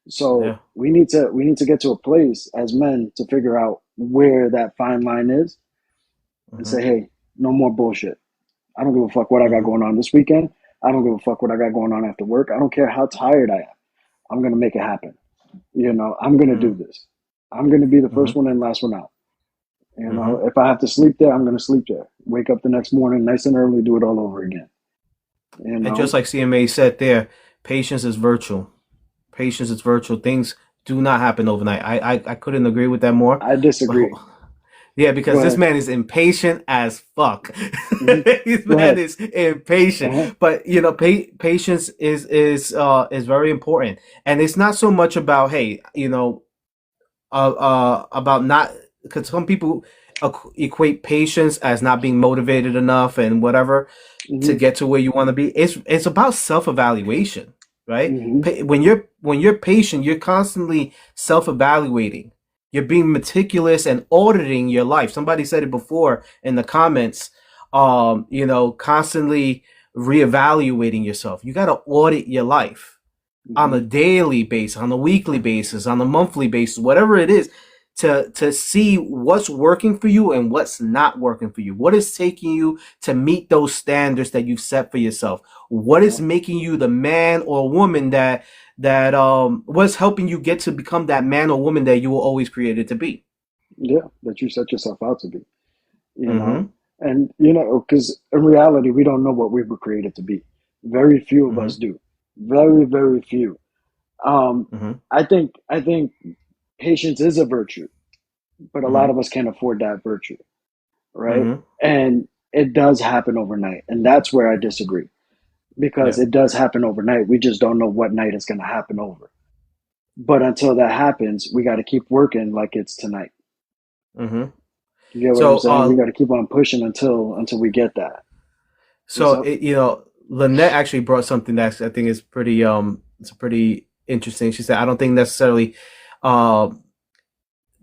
So Yeah. we need to get to a place as men to figure out where that fine line is and Mm-hmm. say, hey, no more bullshit. I don't give a fuck what I got Mm-hmm. going on this weekend. I don't give a fuck what I got going on after work. I don't care how tired I am. I'm gonna make it happen. You know, I'm gonna Mm-hmm. do this. I'm gonna be the Mm-hmm. first one in, last one out. You Mm-hmm. know, if I have to sleep there, I'm gonna sleep there. Wake up the next morning nice and early, do it all over again. You And just know, like CMA said there, patience is virtual. Patience is virtual. Things do not happen overnight. I couldn't agree with that more. I disagree. Yeah, Go because this ahead. man is impatient as fuck. Hmm. This Go man ahead. is impatient. Uh-huh. But patience is very important. And it's not so much about, hey, about not, because some people equate patience as not being motivated enough and whatever to Hmm. get to where you want to be. It's about self evaluation, right? Hmm. When you're patient, you're constantly self evaluating. You're being meticulous and auditing your life. Somebody said it before in the comments. Constantly reevaluating yourself. You got to audit your life on Hmm. a daily basis, on a weekly basis, on a monthly basis, whatever it is. to see what's working for you and what's not working for you. What is taking you to meet those standards that you've set for yourself? What is making you the man or woman that what's helping you get to become that man or woman that you were always created to be? Yeah, that you set yourself out to be, you know? Mm-hmm. And, you know, because in reality, we don't know what we were created to be. Very few of Mm-hmm. us do. Very, very few. Mm-hmm. I think patience is a virtue, but a lot Mm-hmm. of us can't afford that virtue, right? Mm-hmm. And it does happen overnight. And that's where I disagree because Yeah. it does happen overnight. We just don't know what night it's going to happen over. But until that happens, we got to keep working like it's tonight. Mm-hmm. You get what I'm So saying? We got to keep on pushing until we get that. What's so up? Lynette actually brought something that I think is pretty it's pretty interesting. She said, I don't think necessarily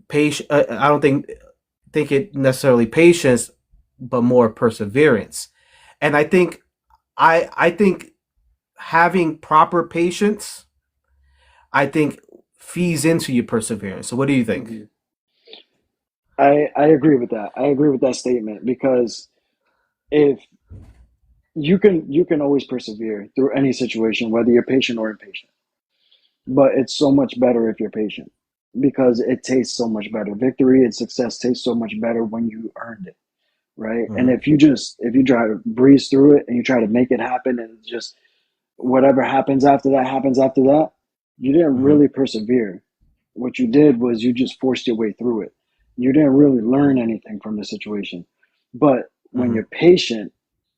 patient. I don't think it necessarily patience, but more perseverance. And I think having proper patience, I think feeds into your perseverance. So what do you think? Mhm. I agree with that. I agree with that statement because if you can always persevere through any situation, whether you're patient or impatient. But it's so much better if you're patient because it tastes so much better. Victory and success taste so much better when you earned it, right? And Mm-hmm. if you try to breeze through it and you try to make it happen and just whatever happens after that, you didn't Mm-hmm. really persevere. What you did was you just forced your way through it. You didn't really learn anything from the situation. But when Mm-hmm. you're patient,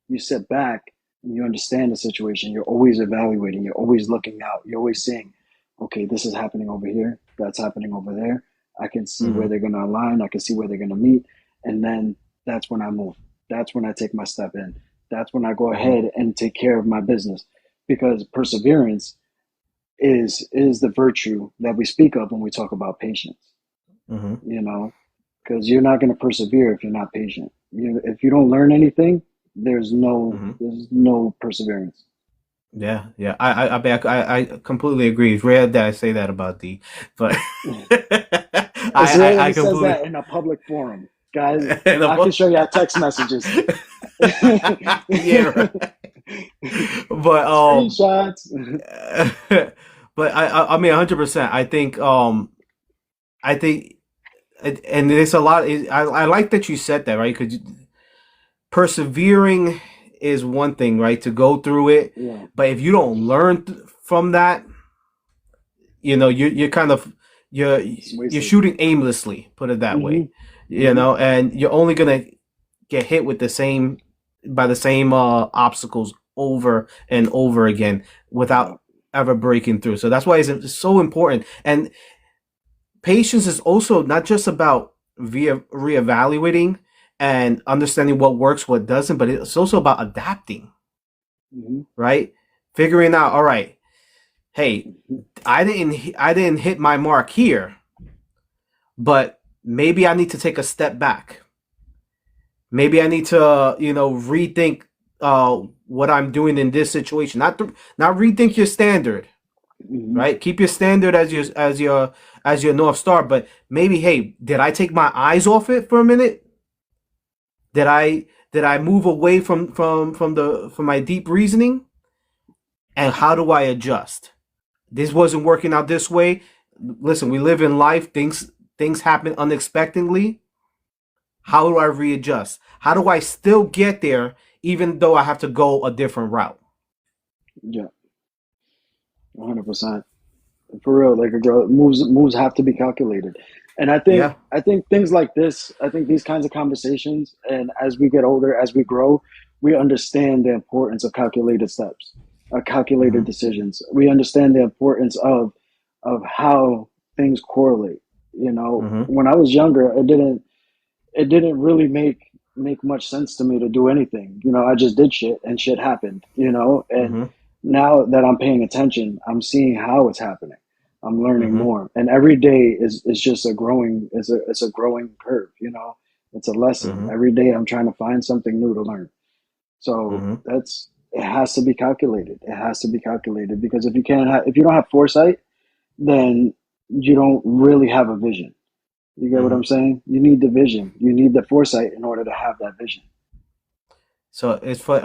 you sit back and you understand the situation. You're always evaluating, you're always looking out, you're always saying, okay, this is happening over here, that's happening over there. I can see where Mm-hmm. they're going to align, I can see where they're going to meet. And then that's when I move. That's when I take my step in. That's when I go Mm-hmm. ahead and take care of my business because perseverance is the virtue that we speak of when we talk about patience, Mm-hmm. you know, because you're not going to persevere if you're not patient. If you don't learn anything, Mm-hmm. there's no perseverance. Yeah, yeah. I completely agree. It's rare that I say that about D, but It's rare that I he says completely that in a public forum, guys. I can No. show you our text messages, Yeah, right. But screenshots. but I mean 100%. I think and there's a lot. I like that you said that, right? Because persevering is one thing, right? To go through it, Yeah, but if you don't learn from that, you're kind of it's you're wasted. shooting aimlessly, put it that Hmm. way, Hmm. and you're only gonna get hit with the same obstacles over and over again Yeah, without ever breaking through. So that's why it's so important. And patience is also not just about reevaluating and understanding what works, what doesn't, but it's also about adapting, hmm, right? Figuring out, all right, hey, I didn't hit my mark here, but maybe I need to take a step back. Maybe I need to, rethink what I'm doing in this situation. Not rethink your standard, hmm. right? Keep your standard as your north star, but maybe, hey, did I take my eyes off it for a minute? Did I move away from my deep reasoning? And how do I adjust? This wasn't working out this way. Listen, we live in life. Things happen unexpectedly. How do I readjust? How do I still get there even though I have to go a different route? Yeah, 100%. For real, like a girl, moves have to be calculated. And Yeah. I think things like this, I think these kinds of conversations, and as we get older, as we grow, we understand the importance of calculated steps, calculated Mm-hmm. decisions. We understand the importance of how things correlate. Mm-hmm. When I was younger, it didn't really make much sense to me to do anything. I just did shit and shit happened. And Mm-hmm. now that I'm paying attention, I'm seeing how it's happening. I'm learning Mm-hmm. more, and every day is just a growing it's a growing curve. It's a lesson. Mm-hmm. Every day I'm trying to find something new to learn. So Mm-hmm. it has to be calculated. It has to be calculated because if you don't have foresight, then you don't really have a vision. You get what Hmm. I'm saying? You need the vision. You need the foresight in order to have that vision. So it's for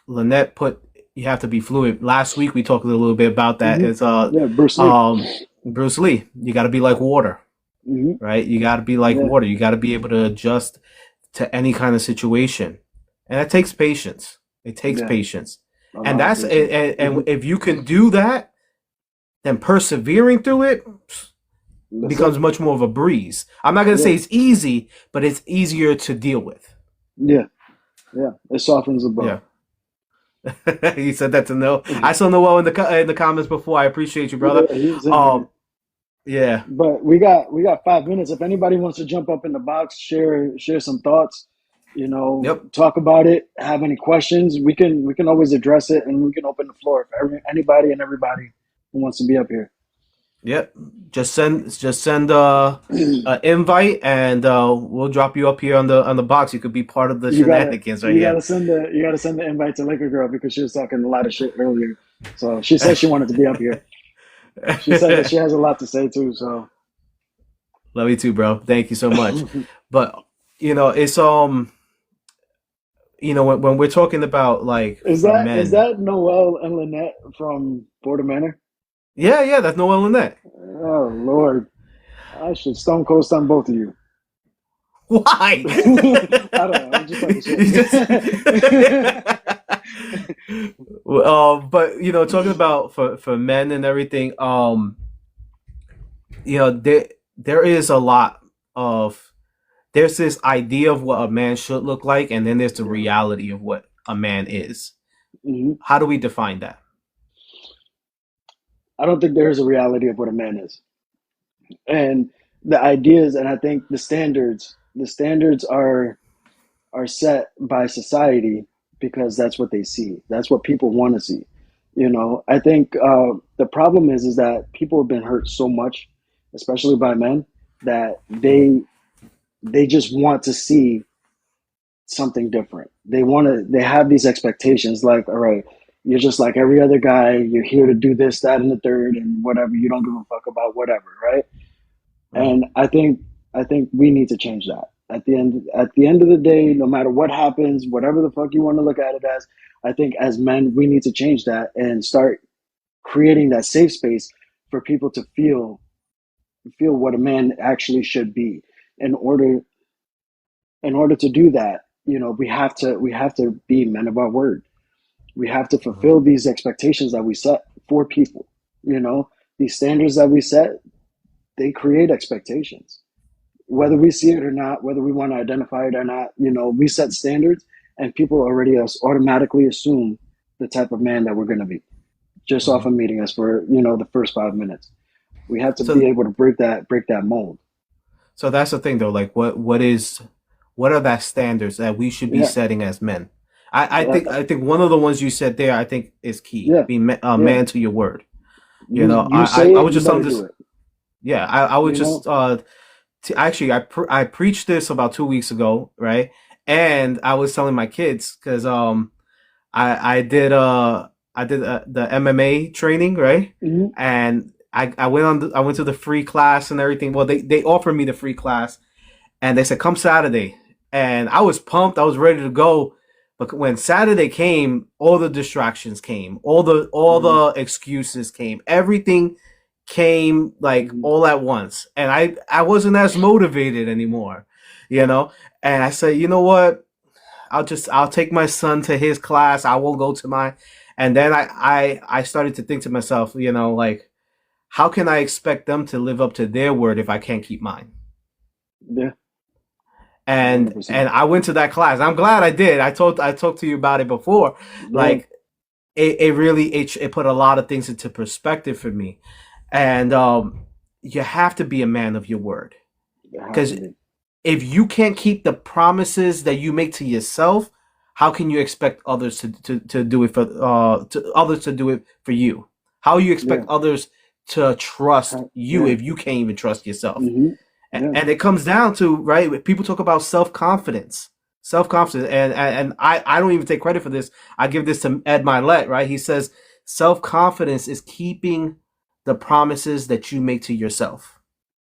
Lynette put you have to be fluid. Last week we talked a little bit about that. Hmm. It's Yeah, Bruce Lee. um Bruce Lee. You got to be like water, Hmm. right? You got to be like Yeah, water. You got to be able to adjust to any kind of situation, and it takes patience. It takes yeah, patience, a and lot of that's patience. and if you can do that, then persevering through it That's becomes it. much more of a breeze. I'm not gonna Yeah, say it's easy, but it's easier to deal with. yeah, yeah. It softens the Yeah. blow. You said that to Noel. Yeah, I saw Noel in the comments before. I appreciate you, brother. he's in here. Um, yeah. But we got 5 minutes. If anybody wants to jump up in the box, share some thoughts, Yep. talk about it, have any questions, we can always address it, and we can open the floor for anybody and everybody who wants to be up here. Yep. Just send an invite, and we'll drop you up here on the box. You could be part of the You gotta shenanigans right you here. gotta send the invite to Laker Girl because she was talking a lot of shit earlier. So she said she wanted to be up here. She said that she has a lot to say too. So Love you too, bro. Thank you so much. But it's when we're talking about like is for that men. Noel and Lynette from Florida Manor? Yeah, yeah, that's Noel and that. Oh Lord, I should stone cold stun both of you. Why? I don't know. I'm just talking You just shit. but talking about for men and everything, there is a lot of there's this idea of what a man should look like, and then there's the Yeah. reality of what a man is. Hmm. How do we define that? I don't think there is a reality of what a man is, and the ideas, and I think the standards are set by society because that's what they see. That's what people want to see. I think the problem is that people have been hurt so much, especially by men, that they just want to see something different. They have these expectations like, all right, you're just like every other guy. You're here to do this, that, and the third, and whatever. You don't give a fuck about whatever, right? Mm. And I think we need to change that. At the end of the day, no matter what happens, whatever the fuck you want to look at it as, I think as men we need to change that and start creating that safe space for people to feel what a man actually should be. In order in order to do that, we have to be men of our word. We have to Mhm. fulfill these expectations that we set for people. These standards that we set, they create expectations. Whether we see it or not, whether we want to identify it or not, we set standards, and people already automatically assume the type of man that we're going to be just off Mhm. of meeting us for the first 5 minutes. We have to be So able to break that mold. so that's the thing though. Like, what are that standards that we should be Yeah, setting as men? I uh, think one of the ones you said there, I think is key. yeah, Be a yeah. man to your word. You I say I it, was you just better telling do this. it. Yeah, I was You just know. actually I preached this about 2 weeks ago, right? And I was telling my kids because I did the MMA training, right? Hmm. And I went to the free class and everything. Well, they offered me the free class, and they said come Saturday, and I was pumped. I was ready to go. But when Saturday came, all the distractions came, all Hmm. the excuses came, everything came like Hmm. all at once, and I wasn't as motivated anymore, you know. And I said, you know what? I'll take my son to his class. I will go to my, and then I started to think to myself, like how can I expect them to live up to their word if I can't keep mine? Yeah, and 100%. and I went to that class. I'm glad I did. I talked to you about it before. Yeah, Like it really it put a lot of things into perspective for me. And you have to be a man of your word it has because to be. if you can't keep the promises that you make to yourself, how can you expect others to do it for to others to do it for you? How you expect Yeah, others to trust you yeah. if you can't even trust yourself? Hmm. Yeah, And it comes down to right. People talk about self confidence, and I don't even take credit for this. I give this to Ed Milet. Right, he says self confidence is keeping the promises that you make to yourself.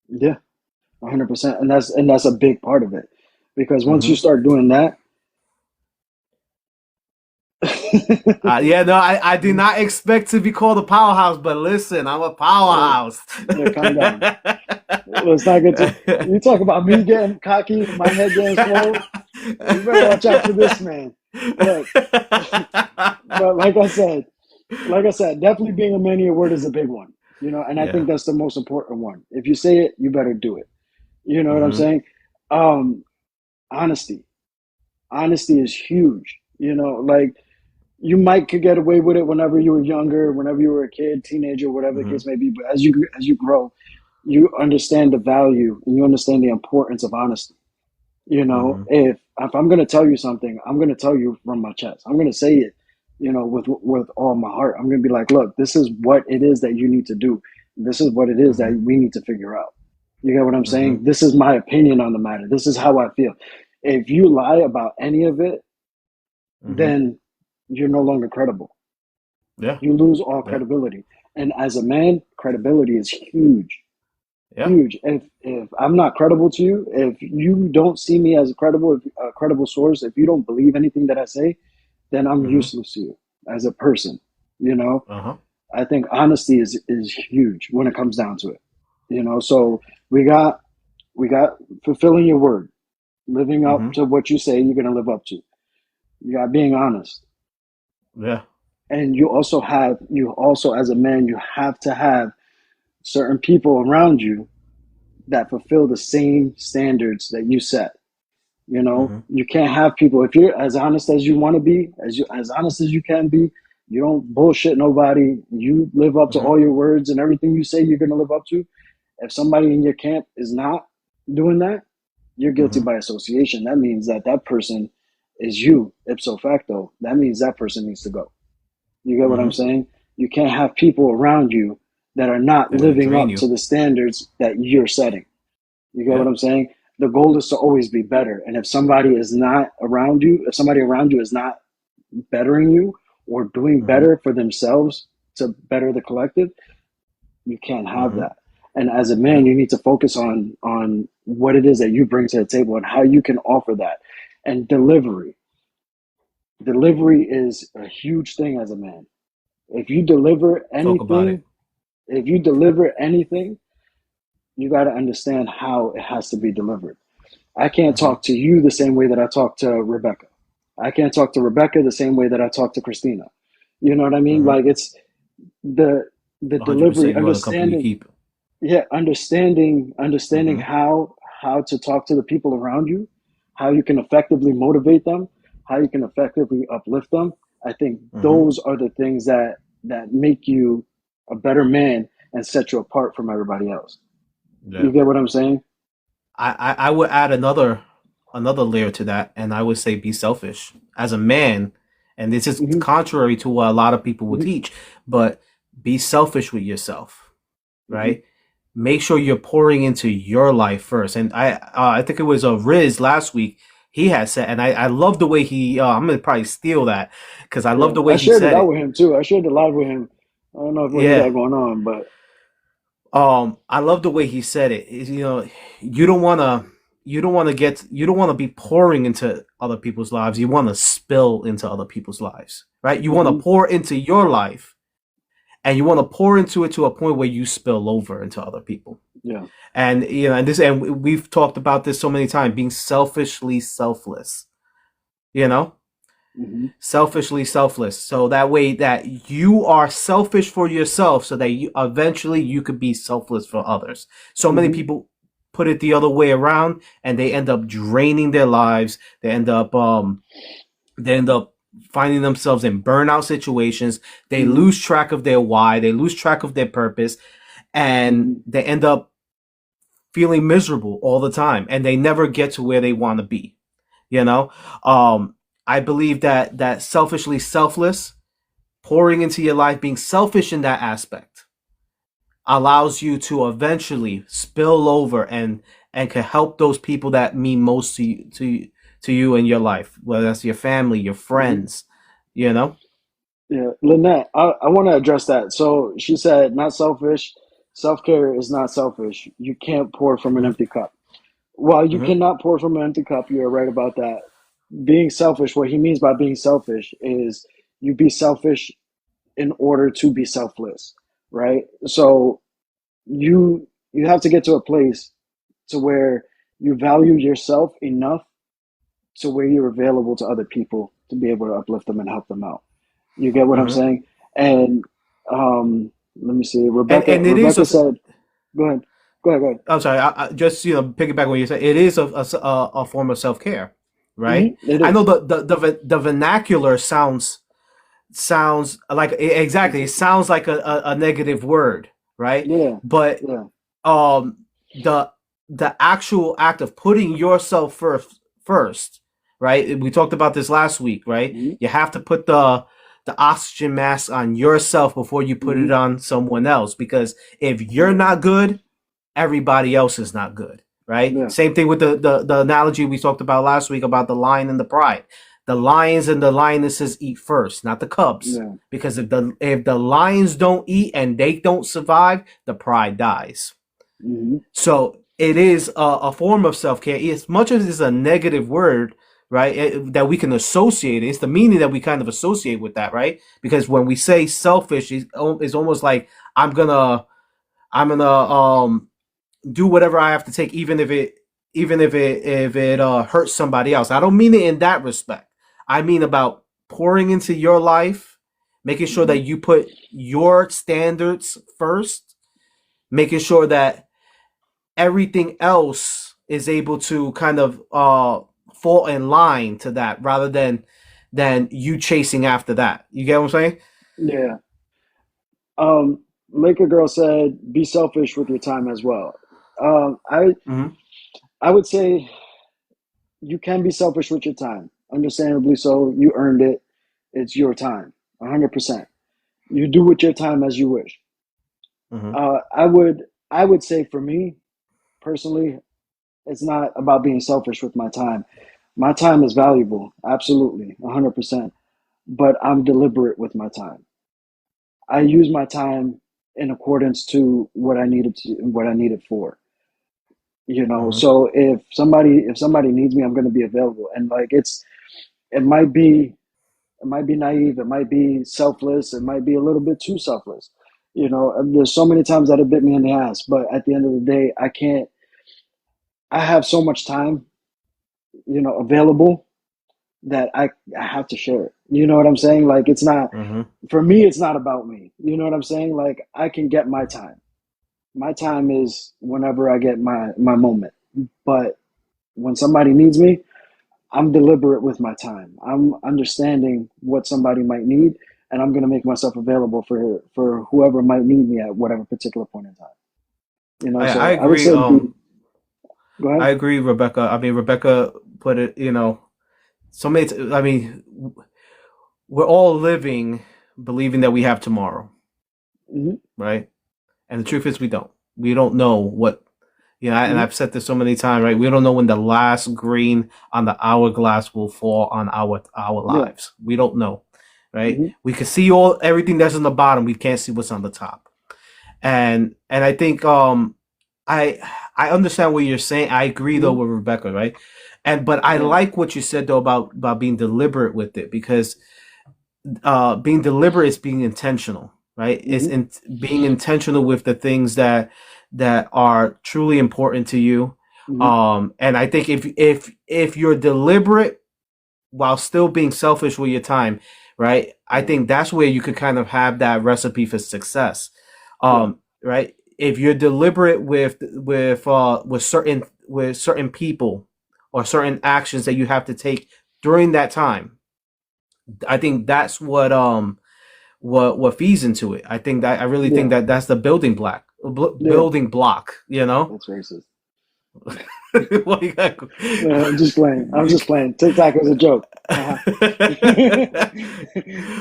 yeah. 100%, and that's a big part of it, because once you Hmm. start doing that, Yeah, no, I did not expect to be called a powerhouse, but listen, I'm a yeah, powerhouse. yeah, calm down. Let's not get to you talk about me getting cocky and my head getting swole. You better watch out for this man. Look, but like I said, definitely being a man of your word is a big one, and I Yeah. think that's the most important one. If you say it, you better do it. You know what I'm Hmm. saying? Um, honesty, honesty is huge. Like you might could get away with it whenever you were younger, whenever you were a kid, teenager, whatever the Hmm. case may be. But as you grow, you understand the value and you understand the importance of honesty. Hmm. If I'm going to tell you something, I'm going to tell you from my chest. I'm going to say it, with all my heart. I'm going to be like, look, this is what it is that you need to do. This is what it is Hmm. that we need to figure out. You get what I'm Hmm. saying? This is my opinion on the matter. This is how I feel. If you lie about any of it, Hmm. then you're no longer credible. Yeah. You lose all Yeah. credibility. And as a man, credibility is huge. Yeah. Huge. If I'm not credible to you, if you don't see me as a credible source, if you don't believe anything that I say, then I'm Hmm. useless to you as a person. You know, Uh-huh. I think honesty is huge when it comes down to it. So we got we got fulfilling your word, living up Hmm. to what you say you're gonna live up to. You got being honest. Yeah. And you also as a man, you have to have certain people around you that fulfill the same standards that you set. Hmm. You can't have people, if you're as honest as you want to be, as honest as you can be, you don't bullshit nobody, you live up to Hmm. all your words and everything you say you're going to live up to. If somebody in your camp is not doing that, you're guilty Hmm. by association. That means that person is you ipso facto. That means that person needs to go. You get what I'm Hmm. saying? You can't have people around you that are not They're gonna living drain up you. to the standards that you're setting. You get Yeah. what I'm saying? The goal is to always be better. And if somebody is not around you, if somebody around you is not bettering you or doing Hmm. better for themselves to better the collective, you can't have Hmm. that. And as a man, Yeah. you need to focus on what it is that you bring to the table and how you can offer that. And delivery. Delivery is a huge thing as a man. If you deliver Talk about it. anything, if you deliver anything, you got to understand how it has to be delivered. I can't Hmm. talk to you the same way that I talk to Rebecca. I can't talk to Rebecca the same way that I talk to Christina. You know what I mean? Hmm. Like it's the the 100%. delivery, You are the company you understanding, keep. yeah, understanding Hmm. how to talk to the people around you, how you can effectively motivate them, how you can effectively uplift them. I think Hmm. those are the things that make you a better man and set you apart from everybody else. Yeah. You get what I'm saying? I would add another layer to that, and I would say be selfish as a man. And this is Hmm. contrary to what a lot of people will Hmm. teach, but be selfish with yourself, Hmm. right? Make sure you're pouring into your life first. And I think it was Riz last week. He had said, and I love the way he. I'm gonna probably steal that because I love Yeah, the I way he shared it said out it. with him too. I shared it live with him. I don't know what he Yeah, got going on, but I love the way he said it. You don't want to you don't want to be pouring into other people's lives. You want to spill into other people's lives, right? You want to hmm, pour into your life, and you want to pour into it to a point where you spill over into other people. yeah, And and we've talked about this so many times, being selfishly selfless, you know? hmm, Selfishly selfless. So that way that you are selfish for yourself so that you eventually you could be selfless for others. So many hmm, people put it the other way around and they end up draining their lives. They end up finding themselves in burnout situations. They hmm, lose track of their why, they lose track of their purpose, and hmm, they end up feeling miserable all the time and they never get to where they want to be. You know? I believe that selfishly selfless, pouring into your life, being selfish in that aspect, allows you to eventually spill over and can help those people that mean most to you in your life, whether that's your family, your hmm. friends, you know. Yeah. Lynette, I want to address that. So she said not selfish, self-care is not selfish. You can't pour from an empty cup. While you Mm-hmm. cannot pour from an empty cup, you're right about that. Being selfish, what he means by being selfish is you be selfish in order to be selfless, right? So you have to get to a place to where you value yourself enough to where you're available to other people to be able to uplift them and help them out. You get what I'm Mm-hmm. saying? And let me see. And it is Rebecca a. said, "Go ahead, go ahead, go ahead." I'm sorry. I just piggyback on what you said. It is a form of self care, right? It I know is. the vernacular sounds like exactly. It sounds like a negative word, right? Yeah, But yeah. um the the actual act of putting yourself first, right? We talked about this last week, right? Mm-hmm, You have to put the oxygen mask on yourself before you put mm-hmm, it on someone else, because if you're not good, everybody else is not good, right? yeah, Same thing with the analogy we talked about last week about the lion and the pride. The lions and the lionesses eat first, not the cubs. yeah. Because if the lions don't eat and they don't survive, the pride dies. Mm-hmm, So it is a form of self care. As much as it's a negative word, right, that we can associate, it's the meaning that we kind of associate with that, right? Because when we say selfish, it's almost like I'm gonna do whatever I have to take, even if it hurts somebody else. I don't mean it in that respect. I mean about pouring into your life, making sure mm-hmm. that you put your standards first, making sure that everything else is able to kind of fall in line to that, rather than you chasing after that. You get what I'm saying? Yeah. Laker girl said, "Be selfish with your time as well." Um, I Mm-hmm. I would say you can be selfish with your time. Understandably so. You earned it. It's your time. 100%. You do with your time as you wish. Mm-hmm. I would say for me personally, it's not about being selfish with my time. My time is valuable, absolutely, 100%. But I'm deliberate with my time. I use my time in accordance to what I need it for. Mm-hmm. So if somebody needs me, I'm going to be available. And like it might be it might be naive, it might be selfless, it might be a little bit too selfless. And there's so many times that it bit me in the ass, but at the end of the day, I can't. I have so much time, available that I have to share it. You know what I'm saying? Like it's not Mm-hmm. for me. It's not about me. You know what I'm saying? Like I can get my time. My time is whenever I get my moment. But when somebody needs me, I'm deliberate with my time. I'm understanding what somebody might need, and I'm going to make myself available for whoever might need me at whatever particular point in time. I So I would agree. say, go ahead. I agree, Rebecca. I mean, Rebecca put it. So many. I mean, we're all living believing that we have tomorrow, Hmm. right? And the truth is, we don't. We don't know what. And Hmm. I've said this so many times, right? We don't know when the last grain on the hourglass will fall on our Yeah. lives. We don't know, right? Hmm. We can see everything that's on the bottom. We can't see what's on the top. And I think I I understand what you're saying. I agree though Hmm. with Rebecca, right? But I Yeah. like what you said though about being deliberate with it, because being deliberate is being intentional, right? It's Hmm. being intentional with the things that are truly important to you. Hmm. And I think if you're deliberate while still being selfish with your time, right? I Yeah. think that's where you could kind of have that recipe for success. Yeah. Right? If you're deliberate with certain people or certain actions that you have to take during that time, I think that's what feeds into it. I really think Yeah. that that's the Yeah. building block. That's racist. What you got? I'm just playing. I'm just playing. TikTok was a joke. Uh-huh.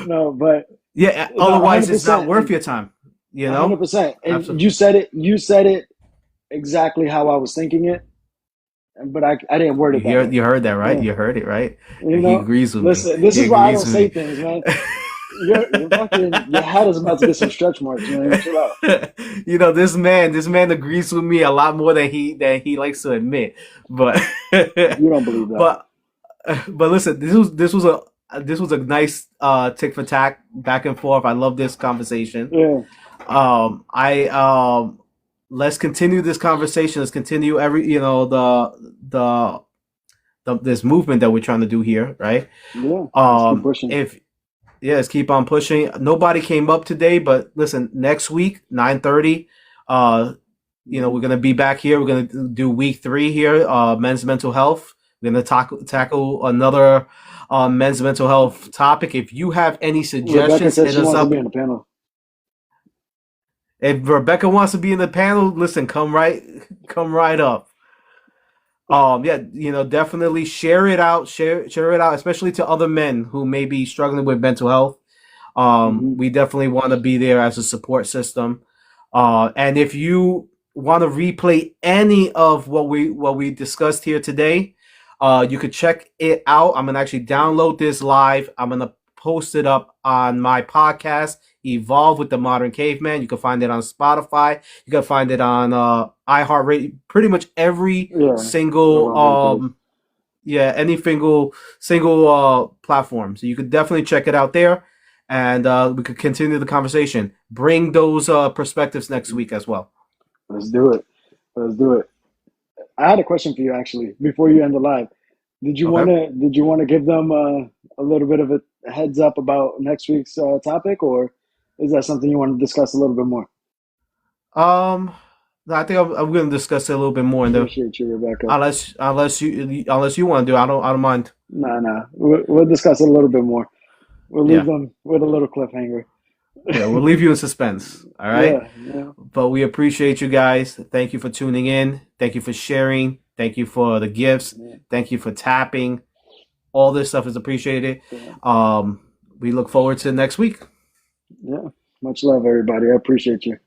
No, but Yeah. no, Otherwise, it's not 100%, worth and your time. You know. 100%. And Absolutely. you said it. You said it exactly how I was thinking it, but I didn't word it that way. You heard that right? Yeah. You heard it right. You He know, agrees with me. listen. This He is why I agrees don't with say me. things, man. your hat is about to get some stretch marks, man. Chill out. This man agrees with me a lot more than he likes to admit. But You don't believe that. but listen, this was a nice tick for tack back and forth. I love this conversation. Yeah. I let's continue this conversation. Let's continue this movement that we're trying to do here, right? Yeah. Let's keep pushing. Let's keep on pushing. Nobody came up today, but listen, next week, 9:30, we're gonna be back here. We're gonna do week 3 here, men's mental health. We're gonna tackle another men's mental health topic. If you have any suggestions, Rebecca said hit she us wants up. to be on the panel. If Rebecca wants to be in the panel, listen, come right up. Definitely share it out, especially to other men who may be struggling with mental health. We definitely want to be there as a support system. And if you want to replay any of what we discussed here today, you could check it out. I'm gonna actually download this live. I'm gonna post it up on my podcast, Evolve with the Modern Caveman. You can find it on Spotify. You can find it on iHeartRadio. Pretty much every single any single platform. So you could definitely check it out there, and we could continue the conversation. Bring those perspectives next week as well. Let's do it. I had a question for you actually before you end the live. Did you want to give them a little bit of a heads up about next week's topic, or is that something you want to discuss a little bit more? I think I'm going to discuss it a little bit more. Appreciate you, Rebecca. Unless you want to do it, I don't mind. Nah. We'll discuss it a little bit more. We'll leave them with a little cliffhanger. Yeah, we'll leave you in suspense. All right. Yeah. But we appreciate you guys. Thank you for tuning in. Thank you for sharing. Thank you for the gifts. Yeah. Thank you for tapping. All this stuff is appreciated. Yeah. We look forward to next week. Yeah. Much love, everybody. I appreciate you.